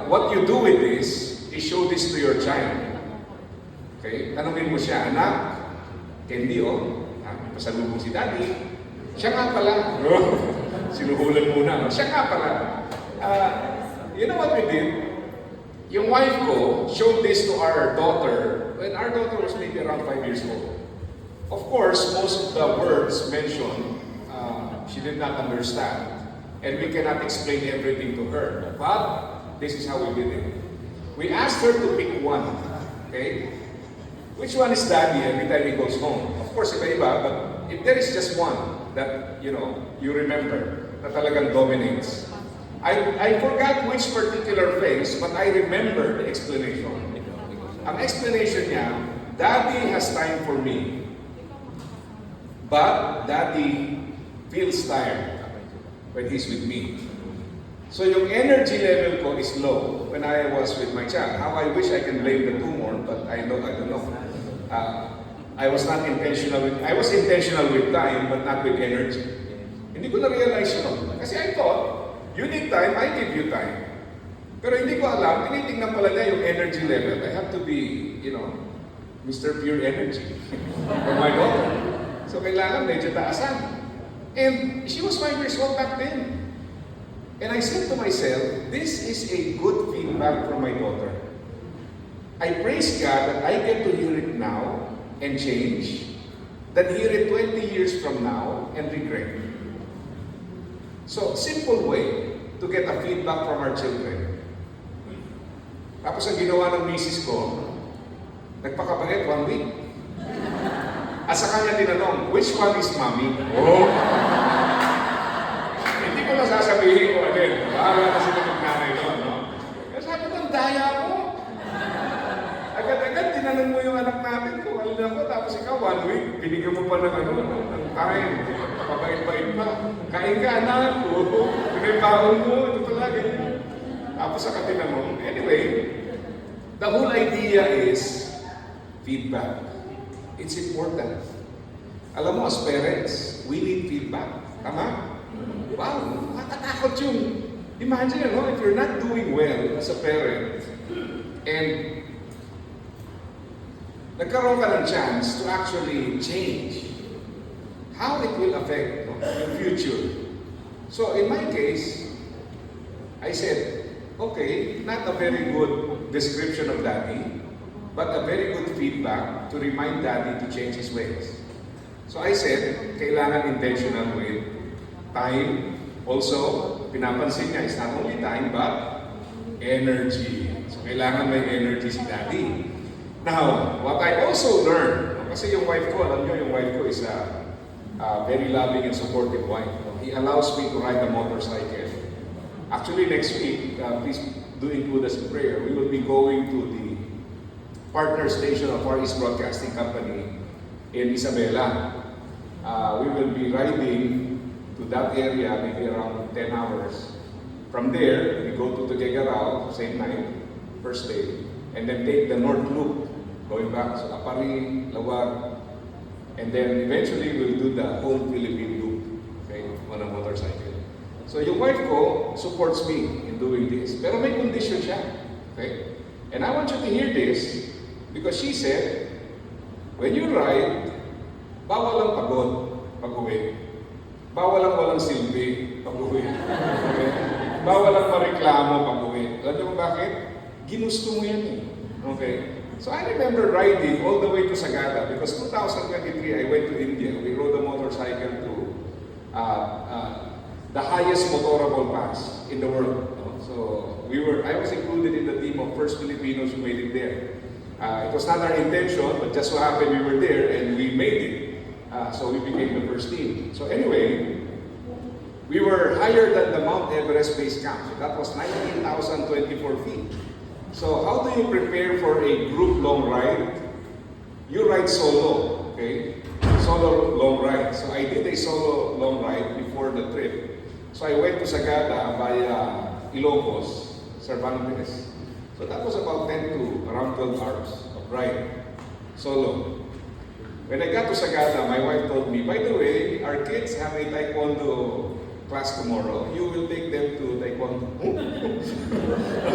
What you do with this is show this to your child. Okay? Tanongin mo siya, anak, Candy, pasalubong si daddy. Siya nga pala. Sinuhulan muna. No? Siya nga pala. You know what we did? Yung wife ko showed this to our daughter when our daughter was maybe around 5 years old. Of course, most of the words mentioned, she did not understand. And we cannot explain everything to her. But this is how we did it. We asked her to pick one. Okay? Which one is daddy every time he goes home? Of course, iba-iba, but if there is just one that, you remember, na talagang dominates. I forgot which particular phrase, but I remember the explanation. Ang explanation niya, daddy has time for me. But daddy feels tired when he's with me. So yung energy level ko is low when I was with my child. How I wish I can blame the tumor, but I don't know. I was intentional with time, but not with energy. Hindi ko na-realize yun. Kasi I thought, you need time, I give you time. Pero hindi ko alam, tinitingnan pala niya yung energy level. I have to be, Mr. Pure Energy for my daughter. So kailangan medyo taasan. And she was 5 years old back then. And I said to myself, this is a good feedback from my daughter. I praise God that I get to hear it now and change. than hear it 20 years from now and regret. So, simple way to get a feedback from our children. Tapos ang ginawa ng misis ko, nagpakabait 1 week. At sa kanya tinanong, which one is mommy? Oh! Hindi ko na sasabihin ko alin. Bahala na sila mag-nanay doon, no? Kaya sabi ko, ang daya mo. Agad-agad, tinanong mo yung anak natin kung alin ako, tapos ikaw, 1 week, binigyan mo pa ng ng kain. Pabait-bait pa. Kain ka, anak. Pinabaon mo, ito talaga. Tapos sa tinanong. Anyway, the whole idea is feedback. It's important. Alam mo, as parents, we need feedback. Tama? Wow, nakakatakot yun. Imagine, no, if you're not doing well as a parent, and nagkaroon ka ng chance to actually change, how it will affect your future. So, in my case, I said, okay, not a very good description of daddy, but a very good feedback to remind daddy to change his ways. So I said, kailangan intentional with time. Also, pinapansin niya, it's not only time, but energy. So kailangan may energy si daddy. Now, what I also learned, kasi yung wife ko, alam niyo, yung wife ko is a very loving and supportive wife. He allows me to ride a motorcycle. Actually, next week, please do include us in prayer. We will be going to the partner station of Far East Broadcasting Company in Isabela. We will be riding to that area maybe around 10 hours. From there, we go to Tuguegarao, same night, first day, and then take the North Loop, going back to Apari, Lawag, and then eventually we'll do the whole Philippine Loop, okay, on a motorcycle. So yung wife ko supports me in doing this, pero may condition siya, okay? And I want you to hear this, because she said, when you ride, bawal ang pagod pag-uwi. Bawal ang walang silbi pag-uwi. Okay? Bawal ang mareklamo pag-uwi. Alam niyo kung bakit? Ginusto mo yan eh. Okay? So I remember riding all the way to Sagada because 2023 I went to India. We rode a motorcycle to the highest motorable pass in the world. So I was included in the team of first Filipinos who made it there. It was not our intention, but just so happened we were there and we made it. So we became the first team. So anyway, we were higher than the Mount Everest base camp. So that was 19,024 feet. So how do you prepare for a group long ride? You ride solo, okay? Solo long ride. So I did a solo long ride before the trip. So I went to Sagada via Ilocos, Cervantes. So that was about 10 to around 12 hours of ride, solo. When I got to Sagada, my wife told me, by the way, our kids have a taekwondo class tomorrow. You will take them to taekwondo.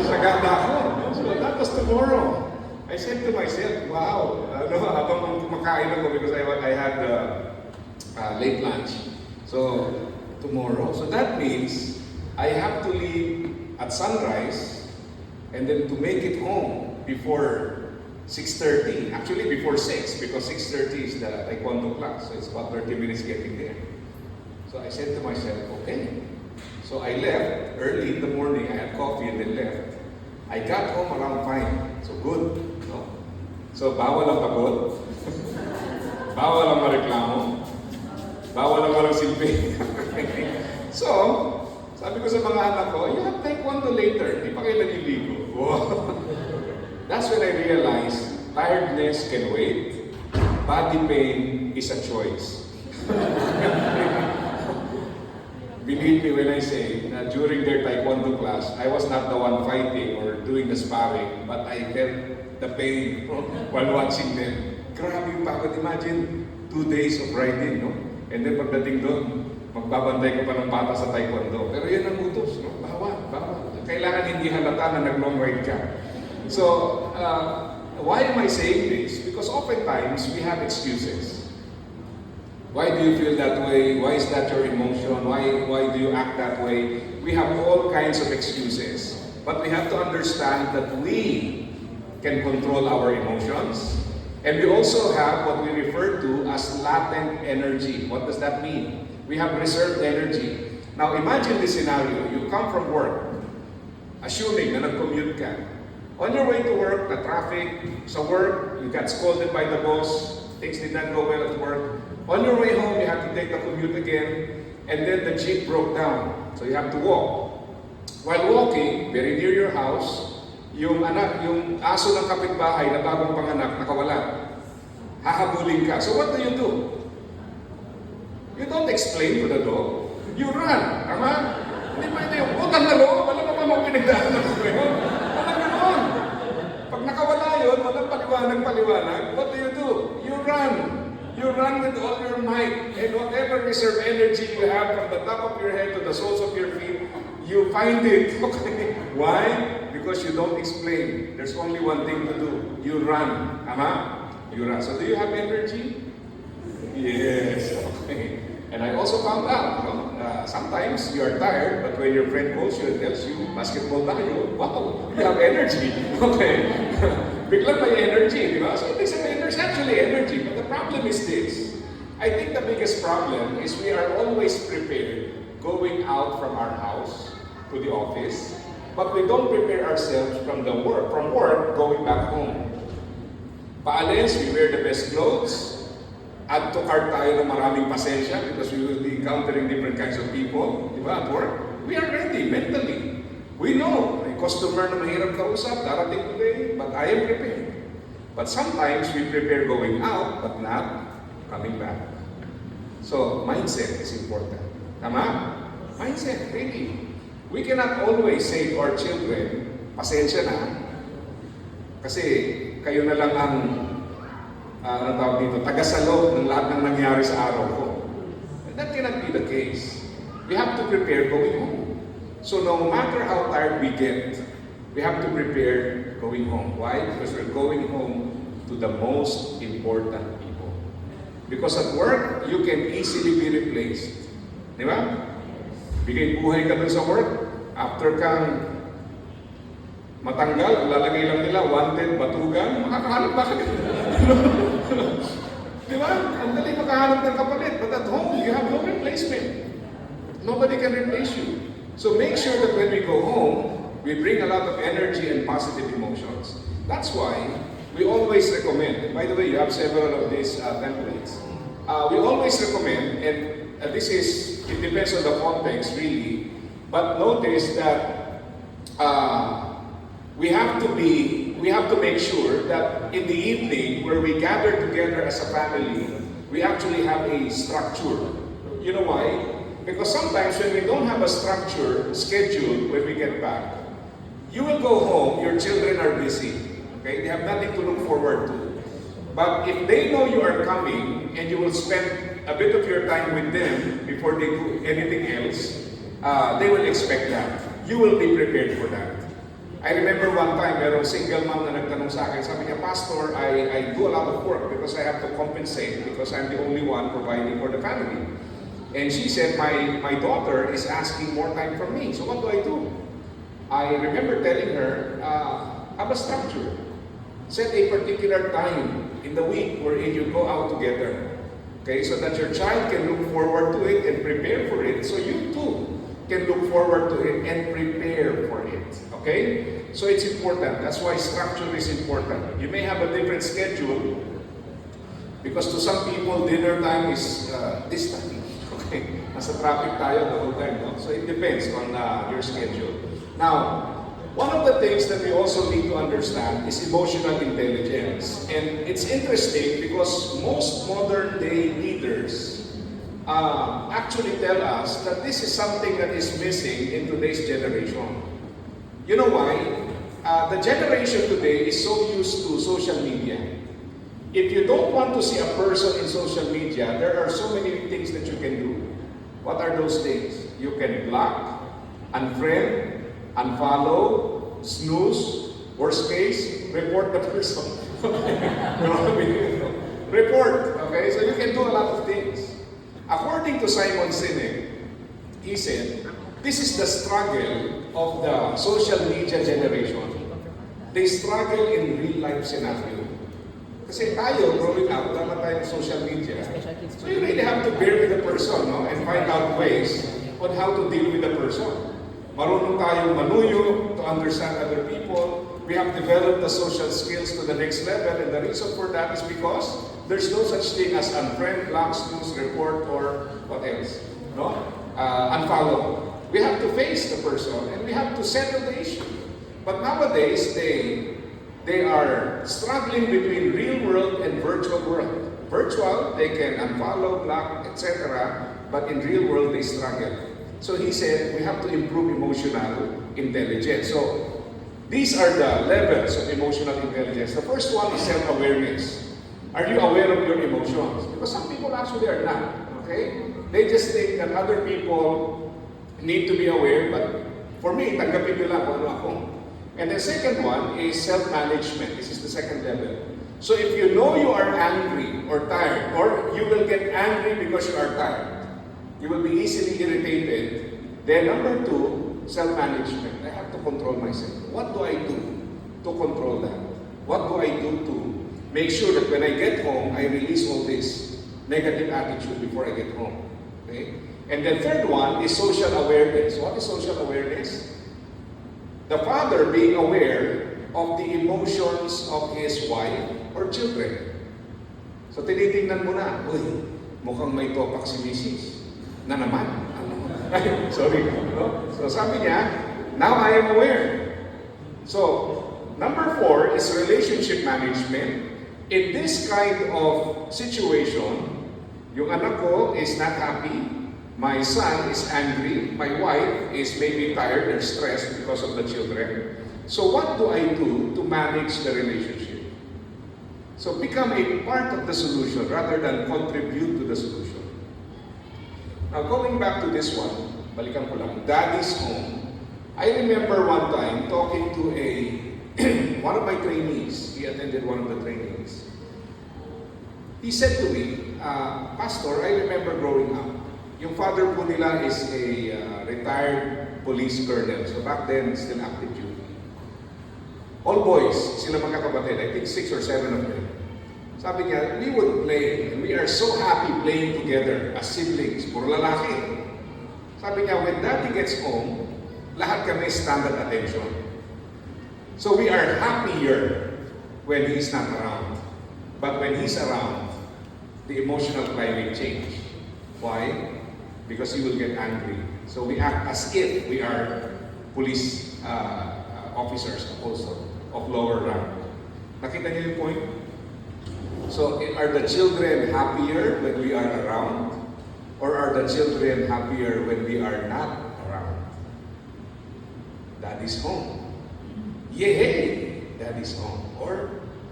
Sagada ako. So that was tomorrow. I said to myself, wow, habang kumakain ako because I had late lunch. So tomorrow. So that means I have to leave at sunrise and then to make it home before 6:30, actually before 6, because 6:30 is the taekwondo class, so it's about 30 minutes getting there. So I said to myself, okay. So I left early in the morning, I had coffee and then left. I got home around 5, so good. No? So bawal ang pagod, bawal ang mareklamo, bawal ang walang silbi. So, sabi ko sa mga anak ko, you have taekwondo later, di pa kayo naliligo. That's when I realized tiredness can wait, body pain is a choice. Believe me when I say that during their taekwondo class, I was not the one fighting or doing the sparring, but I felt the pain while watching them. Grabe yung pagod. Imagine 2 days of riding, no? And then pagdating doon, magbabantay ko pa ng bata sa taekwondo. Pero yan ang utos, no? Bawal. Kailangan hindi halata na nag-long ride ka. So, why am I saying this? Because oftentimes we have excuses. Why do you feel that way? Why is that your emotion? Why do you act that way? We have all kinds of excuses. But we have to understand that we can control our emotions And we also have what we refer to as latent energy. What does that mean? We have reserved energy. Now imagine this scenario. You come from work, assuming na nag-commute ka. On your way to work, na traffic, sa work, you got scolded by the boss, things did not go well at work. On your way home, you have to take the commute again, and then the jeep broke down. So you have to walk. While walking, very near your house, yung aso ng kapitbahay na bagong panganak, nakawala. Hahabulin ka. So what do? You don't explain to the dog. You run. Tama? Hindi pwede yung, utang na loob, wala pa mga pinagdaanan ko ngayon. Walang ganon. Pag nakawala yun, walang paliwanag, what do? You run. You run with all your might. And whatever reserve energy you have from the top of your head to the soles of your feet, you find it. Okay? Why? Because you don't explain. There's only one thing to do. You run. Tama? You run. So do you have energy? Yes. Okay. And I also found out, sometimes you are tired, but when your friend calls you and tells you, basketball tayo, wow, you have energy. Okay. Biglang may energy, di ba? So they say there's actually energy, but the problem is this. I think the biggest problem is we are always prepared going out from our house to the office, but we don't prepare ourselves from work going back home. Paalis, we wear the best clothes, add to cart tayo ng maraming pasensya because we will be encountering different kinds of people, di ba, at work. We are ready mentally. We know, may customer na mahirap kausap, darating today, but I am prepared. But sometimes we prepare going out, but not coming back. So, mindset is important. Tama? Mindset, really. We cannot always say to our children, pasensya na, kasi kayo na lang ang tagasalo ng lahat ng nangyari sa araw ko. And that cannot be the case. We have to prepare going home. So no matter how tired we get, we have to prepare going home. Why? Because we're going home to the most important people. Because at work, you can easily be replaced. Di ba? Bigay buhay ka dun sa work, after kang matanggal, lalagay lang nila, wanted, batugan, makakahanap ba ka? Di ba? Ang dali makahanap ng kapalit. But at home, you have no replacement. Nobody can replace you. So make sure that when we go home, we bring a lot of energy and positive emotions. That's why we always recommend, and by the way, you have several of these templates. We always recommend, and this is, it depends on the context really, but notice that we have to make sure that in the evening, where we gather together as a family, we actually have a structure. You know why? Because sometimes when we don't have a structure, schedule, when we get back, you will go home, your children are busy. Okay? They have nothing to look forward to. But if they know you are coming, and you will spend a bit of your time with them before they do anything else, they will expect that. You will be prepared for that. I remember one time, merong single mom na nagtanong sa akin, sabi niya, Pastor, I do a lot of work because I have to compensate because I'm the only one providing for the family. And she said, my daughter is asking more time from me. So what do? I remember telling her, have a structure. Set a particular time in the week wherein you go out together. Okay, so that your child can look forward to it and prepare for it. So you too can look forward to it and prepare for it. Okay? So it's important. That's why structure is important. You may have a different schedule because to some people, dinner time is this time. Okay? Nasa traffic tayo the whole time. No? So it depends on your schedule. Now, one of the things that we also need to understand is emotional intelligence. And it's interesting because most modern day leaders actually tell us that this is something that is missing in today's generation. You know why? The generation today is so used to social media. If you don't want to see a person in social media, there are so many things that you can do. What are those things? You can block, unfriend, unfollow, snooze, worst case, report the person. Report, okay? So you can do a lot of things. According to Simon Sinek, he said, this is the struggle of the social media generation. They struggle in real life scenario. Kasi tayo, growing up, wala tayong social media. So you really have to bear with the person, no? And find out ways on how to deal with the person. Marunong tayong manuyo to understand other people. We have developed the social skills to the next level, and the reason for that is because there's no such thing as unfriend, block, snooze, report, or what else, no? Unfollow. We have to face the person, and we have to settle the issue. But nowadays, they are struggling between real world and virtual world. Virtual, they can unfollow, block, etc. But in real world, they struggle. So he said, we have to improve emotional intelligence. So these are the levels of emotional intelligence. The first one is self-awareness. Are you aware of your emotions? Because some people actually are not. Okay? They just think that other people need to be aware, but for me, tanggapin nila kung ano ako. And the second one is self-management. This is the second level. So if you know you are angry or tired, or you will get angry because you are tired, you will be easily irritated. Then number two, self-management. I have to control myself. What do I do to control that? What do I do to make sure that when I get home, I release all this negative attitude before I get home? Okay? And the third one is social awareness. What is social awareness? The father being aware of the emotions of his wife or children. So tinitingnan mo na, uy, mukhang may topak si Mrs. Na naman. Ano? Sorry. No? So sabi niya, now I am aware. So, number 4 is relationship management. In this kind of situation, yung anak ko is not happy, my son is angry, my wife is maybe tired or stressed because of the children. So what do I do to manage the relationship? So become a part of the solution rather than contribute to the solution. Now going back to this one, balikan ko lang, Daddy's Home. I remember one time talking to one of my trainees. He attended one of the trainings. He said to me, Pastor, I remember growing up. Yung father po nila is a retired police colonel. So back then, still active duty. All boys, sila magkakapatid. I think 6 or 7 of them. Sabi niya, we would play and we are so happy playing together as siblings. Puro lalaki. Sabi niya, when Daddy gets home, lahat kami standard attention. So we are happier when he's not around. But when he's around, the emotional climate change. Why? Because he will get angry. So we act as if we are police officers also of lower rank. Nakita niyo yung point? So are the children happier when we are around? Or are the children happier when we are not around? Daddy's home. Yay! Daddy's home. Or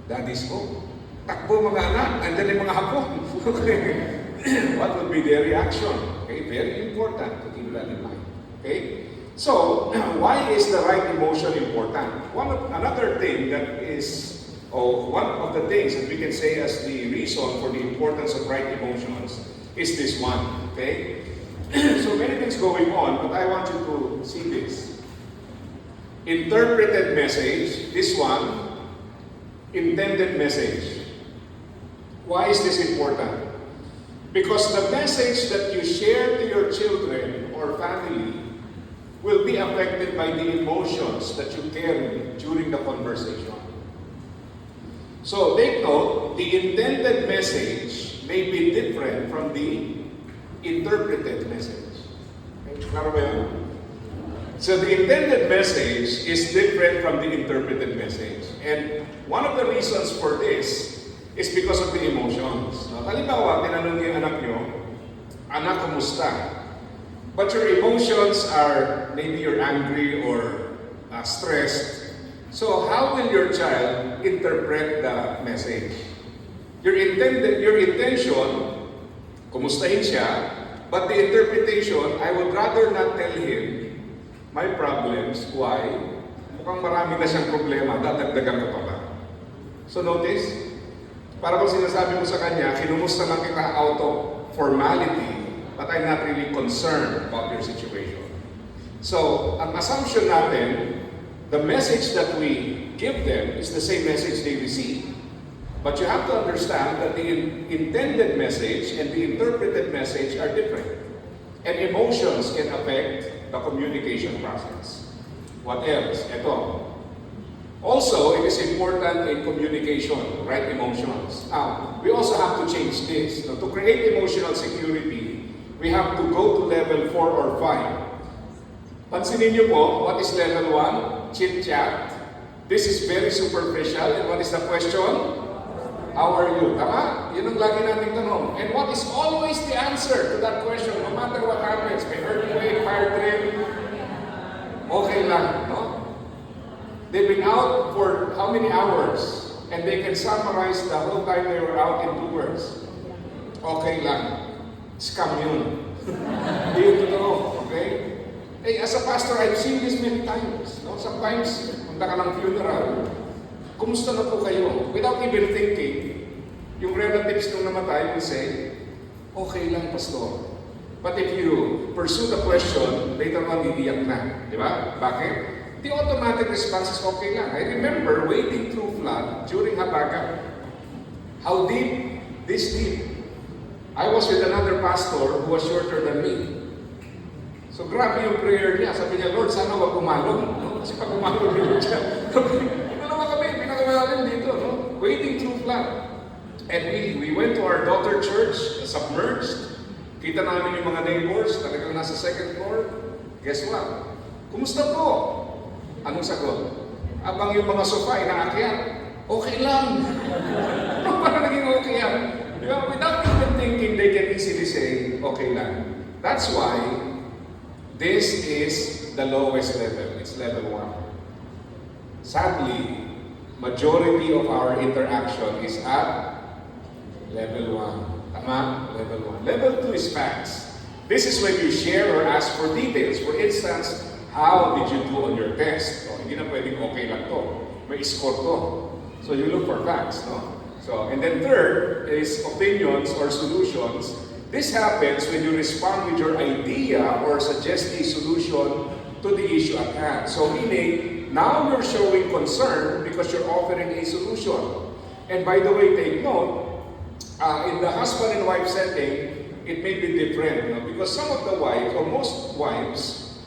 Daddy's home. Takbo mga anak, andyan yung mga hapon. What would be their reaction? Okay, very important to keep that in mind. Okay? So, why is the right emotion important? Another thing that is, one of the things that we can say as the reason for the importance of right emotions is this one. Okay? So many things going on, but I want you to see this. Interpreted message, this one, intended message. Why is this important? Because the message that you share to your children or family will be affected by the emotions that you carry during the conversation. So take note, the intended message may be different from the interpreted message. Okay? Klaro ba yun? So the intended message is different from the interpreted message. And one of the reasons for this is because of the emotions. Halimbawa, tinanong niyo yung anak niyo, anak, kumusta? But your emotions are, maybe you're angry or stressed. So how will your child interpret the message? Your intention, kumustahin siya, but the interpretation, I would rather not tell him my problems. Why? Mukhang marami na siyang problema, dadagdagan ko pa ba? So notice, para kung sinasabi mo sa kanya, kinumusta lang kita out of formality, but I'm not really concerned about your situation. So, ang assumption natin, the message that we give them is the same message they receive. But you have to understand that the intended message and the interpreted message are different. And emotions can affect the communication process. What else? Ito. Also, it is important in communication, right emotions. Now, we also have to change this. Now, to create emotional security, we have to go to level 4 or 5. Pansinin niyo po, what is level 1? Chit-chat. This is very superficial. And what is the question? How are you? Tama? Yun ang lagi nating tanong. And what is always the answer to that question? No matter what happens, may earthquake, fire drill, okay lang, no? They've been out for how many hours? And they can summarize the whole time they were out in 2 words. Okay lang. Scam yun. Hindi yun totoo. Okay? Hey, as a pastor, I've seen this many times. No? Sometimes, punta ka ng funeral, kumusta na po kayo? Without even thinking, yung relatives nung namatay will say, okay lang, pastor. But if you pursue the question, later on, iiyak na. Di ba? Bakit? The automatic response is okay lang. I remember wading through flood during Habakkuk. How deep? This deep. I was with another pastor who was shorter than me. So grabe yung prayer niya. Sabi niya, Lord, sana wag pumalong. No? Kasi pag pumalong yun siya. Dalawa kami, pinakamalan dito. No? Wading through flood. And we went to our daughter church, submerged. Kita namin yung mga neighbors, talagang nasa second floor. Guess what? Kumusta po? Anong sagot? Abang yung mga sofa inaakyat, okay lang. Parang naging okay yan. Without even thinking, they can easily say, okay lang. That's why this is the lowest level. It's level 1. Sadly, majority of our interaction is at level 1. Tama? Level 1. Level 2 is facts. This is when you share or ask for details. For instance, how did you do on your test? So, hindi na pwedeng okay lang to. May score to. So you look for facts, no? So, and then third is opinions or solutions. This happens when you respond with your idea or suggest a solution to the issue at hand. So meaning, now you're showing concern because you're offering a solution. And by the way, take note, in the husband and wife setting, it may be different, no? Because some of the wives, or most wives,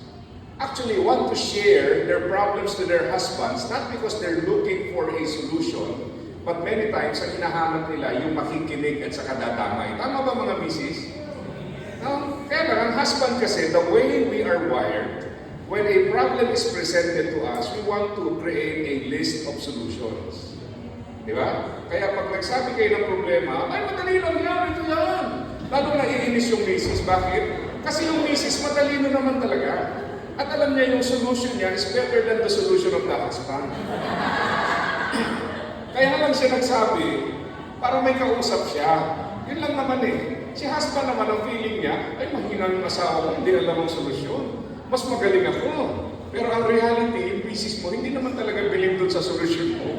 actually want to share their problems to their husbands, not because they're looking for a solution, but many times, ang hinahanap nila, yung makikinig at saka dadamay. Tama ba mga misis? No? Kaya lang, ang husband kasi, the way we are wired, when a problem is presented to us, we want to create a list of solutions. Di ba? Kaya pag nagsabi kayo ng problema, ay madali lang yan, ito yan. Lalo naiinis yung misis. Bakit? Kasi yung misis, matalino naman talaga. At alam niya yung solution niya is better than the solution of the husband. Kaya lang siya nagsabi, para may kausap siya. Yun lang naman eh. Si husband naman ang feeling niya, ay mahina yung asawa ko, hindi alam ang solusyon. Mas magaling ako. Pero ang reality, yung pieces mo, hindi naman talaga believe doon sa solusyon mo.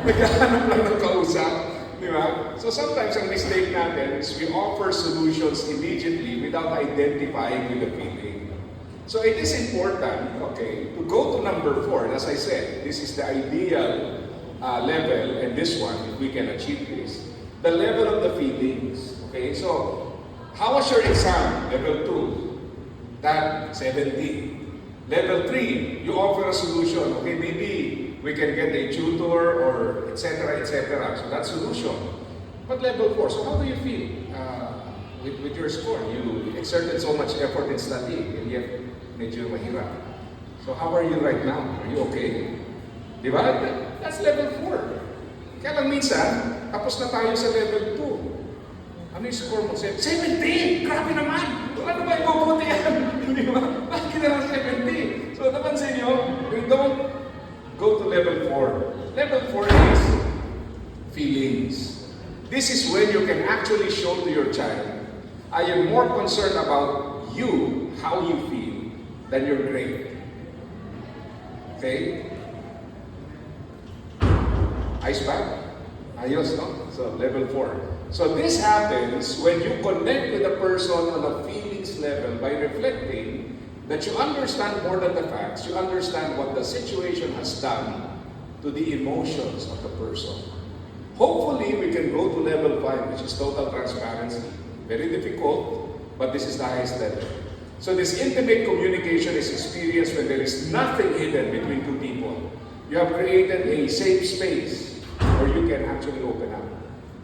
Naghahanap lang ng kausap. Di ba? So sometimes ang mistake natin is we offer solutions immediately without identifying with the feeling. So it is important, okay, to go to number 4. As I said, this is the ideal level, and this one, if we can achieve this, the level of the feelings. Okay, so how was your exam? Level 2, that 70. Level 3, you offer a solution. Okay, maybe we can get a tutor or etc. etc. So that's solution. But level 4, so how do you feel with your score? You exerted so much effort in studying, and yet medyo mahirap. So how are you right now? Are you okay? Di ba? That's level 4. Kaya lang minsan, tapos na tayo sa level 2. Ano yung score mo? 70! Grabe naman! Wala na ba ibubuti yan? Di ba? Bakit na lang 70? So napansin nyo, we don't go to level 4. Level 4 is feelings. This is when you can actually show to your child, I am more concerned about you, how you feel, than your grade. Okay? Ayos ba? Ayos, no? So, level 4. So, this happens when you connect with a person on a feelings level by reflecting that you understand more than the facts, you understand what the situation has done to the emotions of the person. Hopefully, we can go to level 5, which is total transparency. Very difficult, but this is the highest level. So this intimate communication is experienced when there is nothing hidden between two people. You have created a safe space where you can actually open up,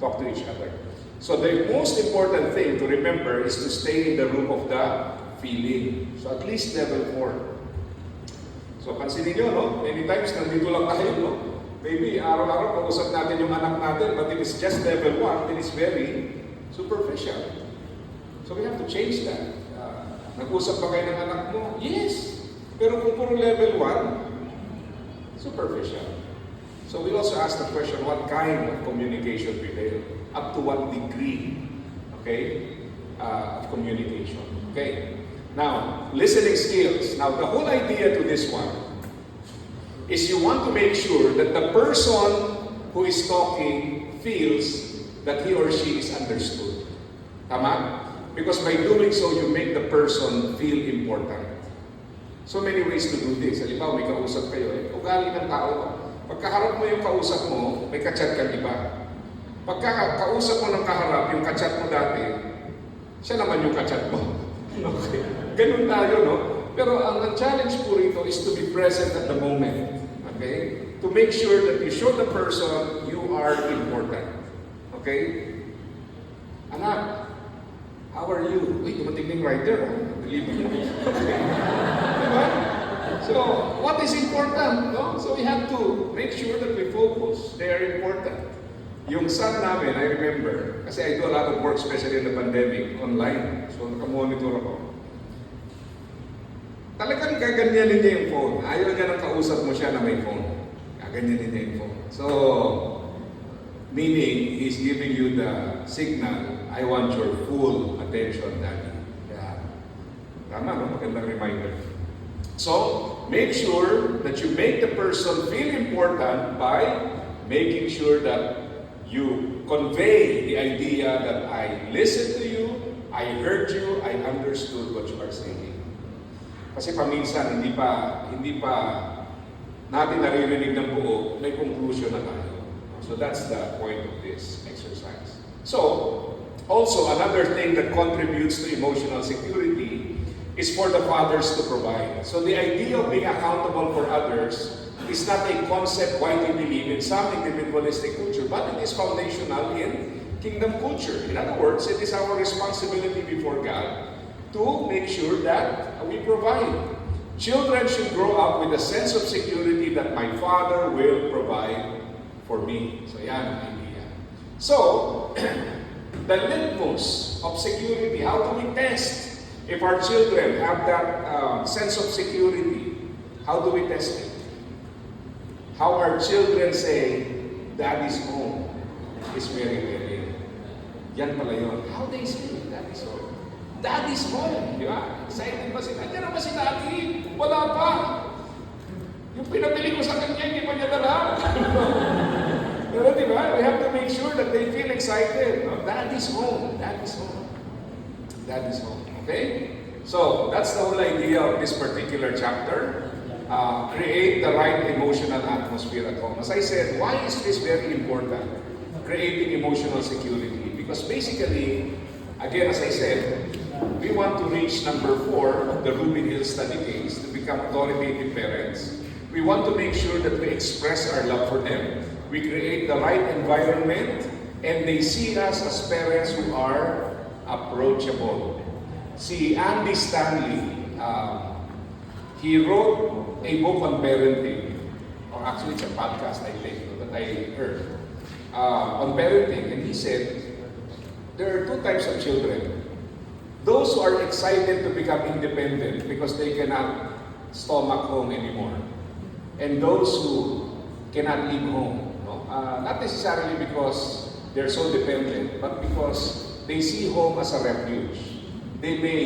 talk to each other. So the most important thing to remember is to stay in the room of the feeling. So at least level 4. So pansinin nyo, no? Many times nandito lang tayo, no? Maybe araw-araw kausap natin yung anak natin, but it is just level 1, it is very superficial. So we have to change that. Nag-usap ba kayo ng anak mo? Yes! Pero kung puro level 1, superficial. So we also ask the question, what kind of communication prevail? Up to what degree, okay, of communication. Okay. Now, listening skills. Now, the whole idea to this one is you want to make sure that the person who is talking feels that he or she is understood. Tama? Because by doing so, you make the person feel important. So many ways to do this. Halimbawa, may kausap kayo, ugali ng tao. Pagkaharap mo yung kausap mo, may kachat kang iba. Pagkakausap mo ng kaharap, yung kachat mo dati, siya naman yung kachat mo. Okay? Ganun tayo, no? Pero ang challenge po rito is to be present at the moment. Okay? To make sure that you show the person you are important. Okay? Anak, how are you? Uy, dumating na yung writer. Deliver mo. Okay? Diba? So, what is important? No? So we have to make sure that we focus. They are important. Yung son namin, I remember, kasi I do a lot of work, especially in the pandemic, online. So, nakamonitor ako. Talagang gaganyanin niya yung phone. Ayaw niya nang kausap mo siya na may phone. Gaganyanin niya yung phone. So, meaning, he's giving you the signal, I want your full attention, Daddy. Yeah. Tama, no? Magandang reminder. So, make sure that you make the person feel important by making sure that you convey the idea that I listened to you, I heard you, I understood what you are saying. Kasi paminsan, hindi pa natin naririnig ng buo, may conclusion na tayo. So that's the point of this exercise. So, also another thing that contributes to emotional security is for the fathers to provide. So the idea of being accountable for others is not a concept widely believed in some individualistic culture, but it is foundational in kingdom culture. In other words, it is our responsibility before God to make sure that we provide. Children should grow up with a sense of security that my father will provide for me. So yan ang idea. So, the litmus of security, how do we test if our children have that sense of security? How do we test it? How our children say, Daddy's home is very, very. Yan pala yun. How they say, Daddy's home. Daddy's home. Di ba? Excited ba sila? Diyan na ba si Daddy? Wala pa. Yung pinabili ko sa kanya, hindi pa niya dala. Pero di ba? We have to make sure that they feel excited. No? Daddy's home. Daddy's home. Daddy's home. Okay? So, that's the whole idea of this particular chapter. Create the right emotional atmosphere at home. As I said, why is this very important? Creating emotional security. Because basically, again, as I said, we want to reach number 4 of the Ruby Hill study case, to become authoritative parents. We want to make sure that we express our love for them. We create the right environment, and they see us as parents who are approachable. Si Andy Stanley, he wrote a book on parenting, or actually it's a podcast I think that I heard on parenting, and he said there are 2 types of children. Those who are excited to become independent because they cannot stomach home anymore, and those who cannot leave home. No? Not necessarily because they're so dependent, but because they see home as a refuge. They may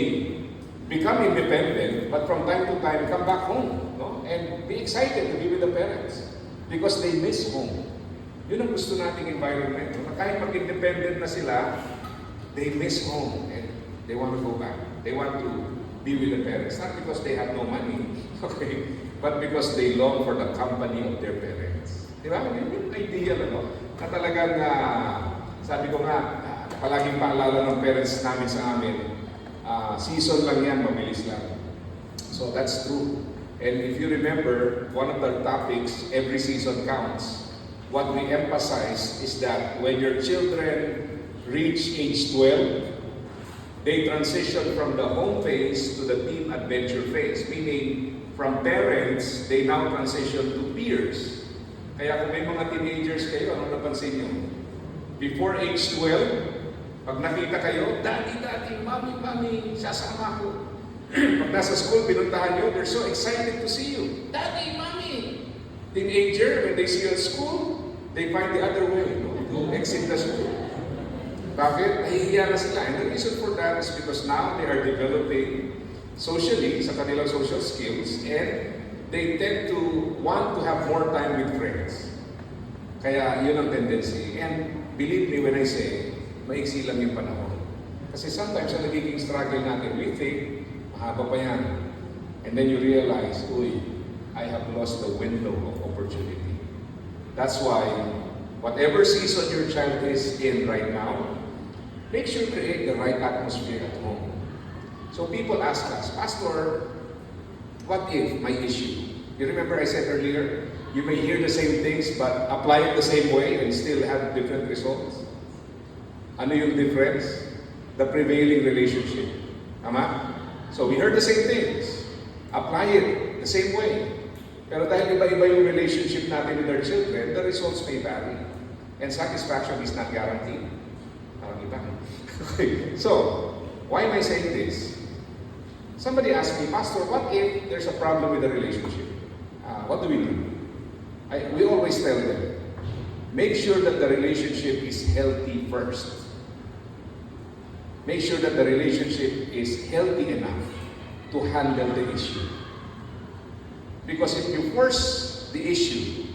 become independent, but from time to time come back home, no? And be excited to be with the parents because they miss home. Yun ang gusto nating environment. No? Kahit mag-independent na sila, they miss home and they want to go back. They want to be with the parents, not because they have no money, okay, but because they long for the company of their parents. Di ba? Yun yung idea, no? na talagang, sabi ko nga, palaging paalala ng parents namin sa amin, season lang yan, mabilis lang. So that's true. And if you remember, one of the topics, every season counts. What we emphasize is that when your children reach age 12, they transition from the home phase to the team adventure phase. Meaning, from parents, they now transition to peers. Kaya kung may mga teenagers kayo, ano napansin nyo? Before age 12, pag nakita kayo, Daddy, Daddy, Mommy, Mommy, sasama ko. Pag nasa school, pinuntahan nyo, they're so excited to see you. Daddy, Mommy! Teenager, when they see you at school, they find the other way, no? To exit the school. Bakit? Nahihiya na sila. And the reason for that is because now they are developing socially sa kanilang social skills and they tend to want to have more time with friends. Kaya yun ang tendency. And believe me when I say, maiksi lang yung panahon. Kasi sometimes ang nagiging struggle natin, we think, mahaba pa yan. And then you realize, uy, I have lost the window of opportunity. That's why, whatever season your child is in right now, make sure create the right atmosphere at home. So people ask us, Pastor, what if my issue? You remember I said earlier, you may hear the same things but apply it the same way and still have different results. Ano yung difference? The prevailing relationship. Tama? So we heard the same things. Apply it the same way. Pero dahil iba-iba yung relationship natin with our children, the results may vary. And satisfaction is not guaranteed. Okay, so, why am I saying this? Somebody asked me, Pastor, what if there's a problem with the relationship? What do we do? We always tell them, make sure that the relationship is healthy first. Make sure that the relationship is healthy enough to handle the issue. Because if you force the issue,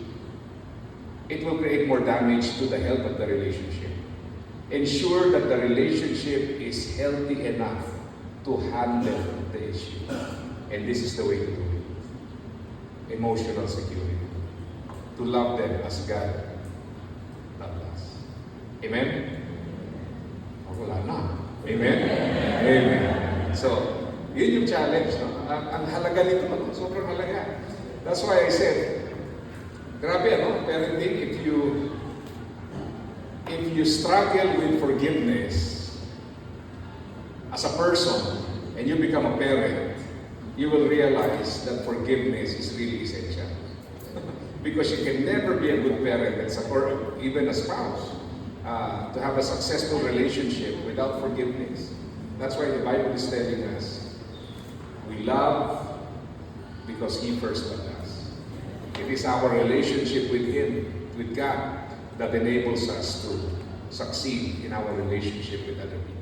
it will create more damage to the health of the relationship. Ensure that the relationship is healthy enough to handle the issue. And this is the way to do it. Emotional security. To love them as God loved us. Amen? Wala na. Amen? Amen. So, yun yung challenge. No? Ang halaga nito, sobrang halaga. That's why I said, grabe ano, parenting, if you struggle with forgiveness as a person and you become a parent, you will realize that forgiveness is really essential. Because you can never be a good parent or even a spouse to have a successful relationship without forgiveness. That's why the Bible is telling us, we love because He first loved us. It is our relationship with Him, with God, that enables us to succeed in our relationship with other people.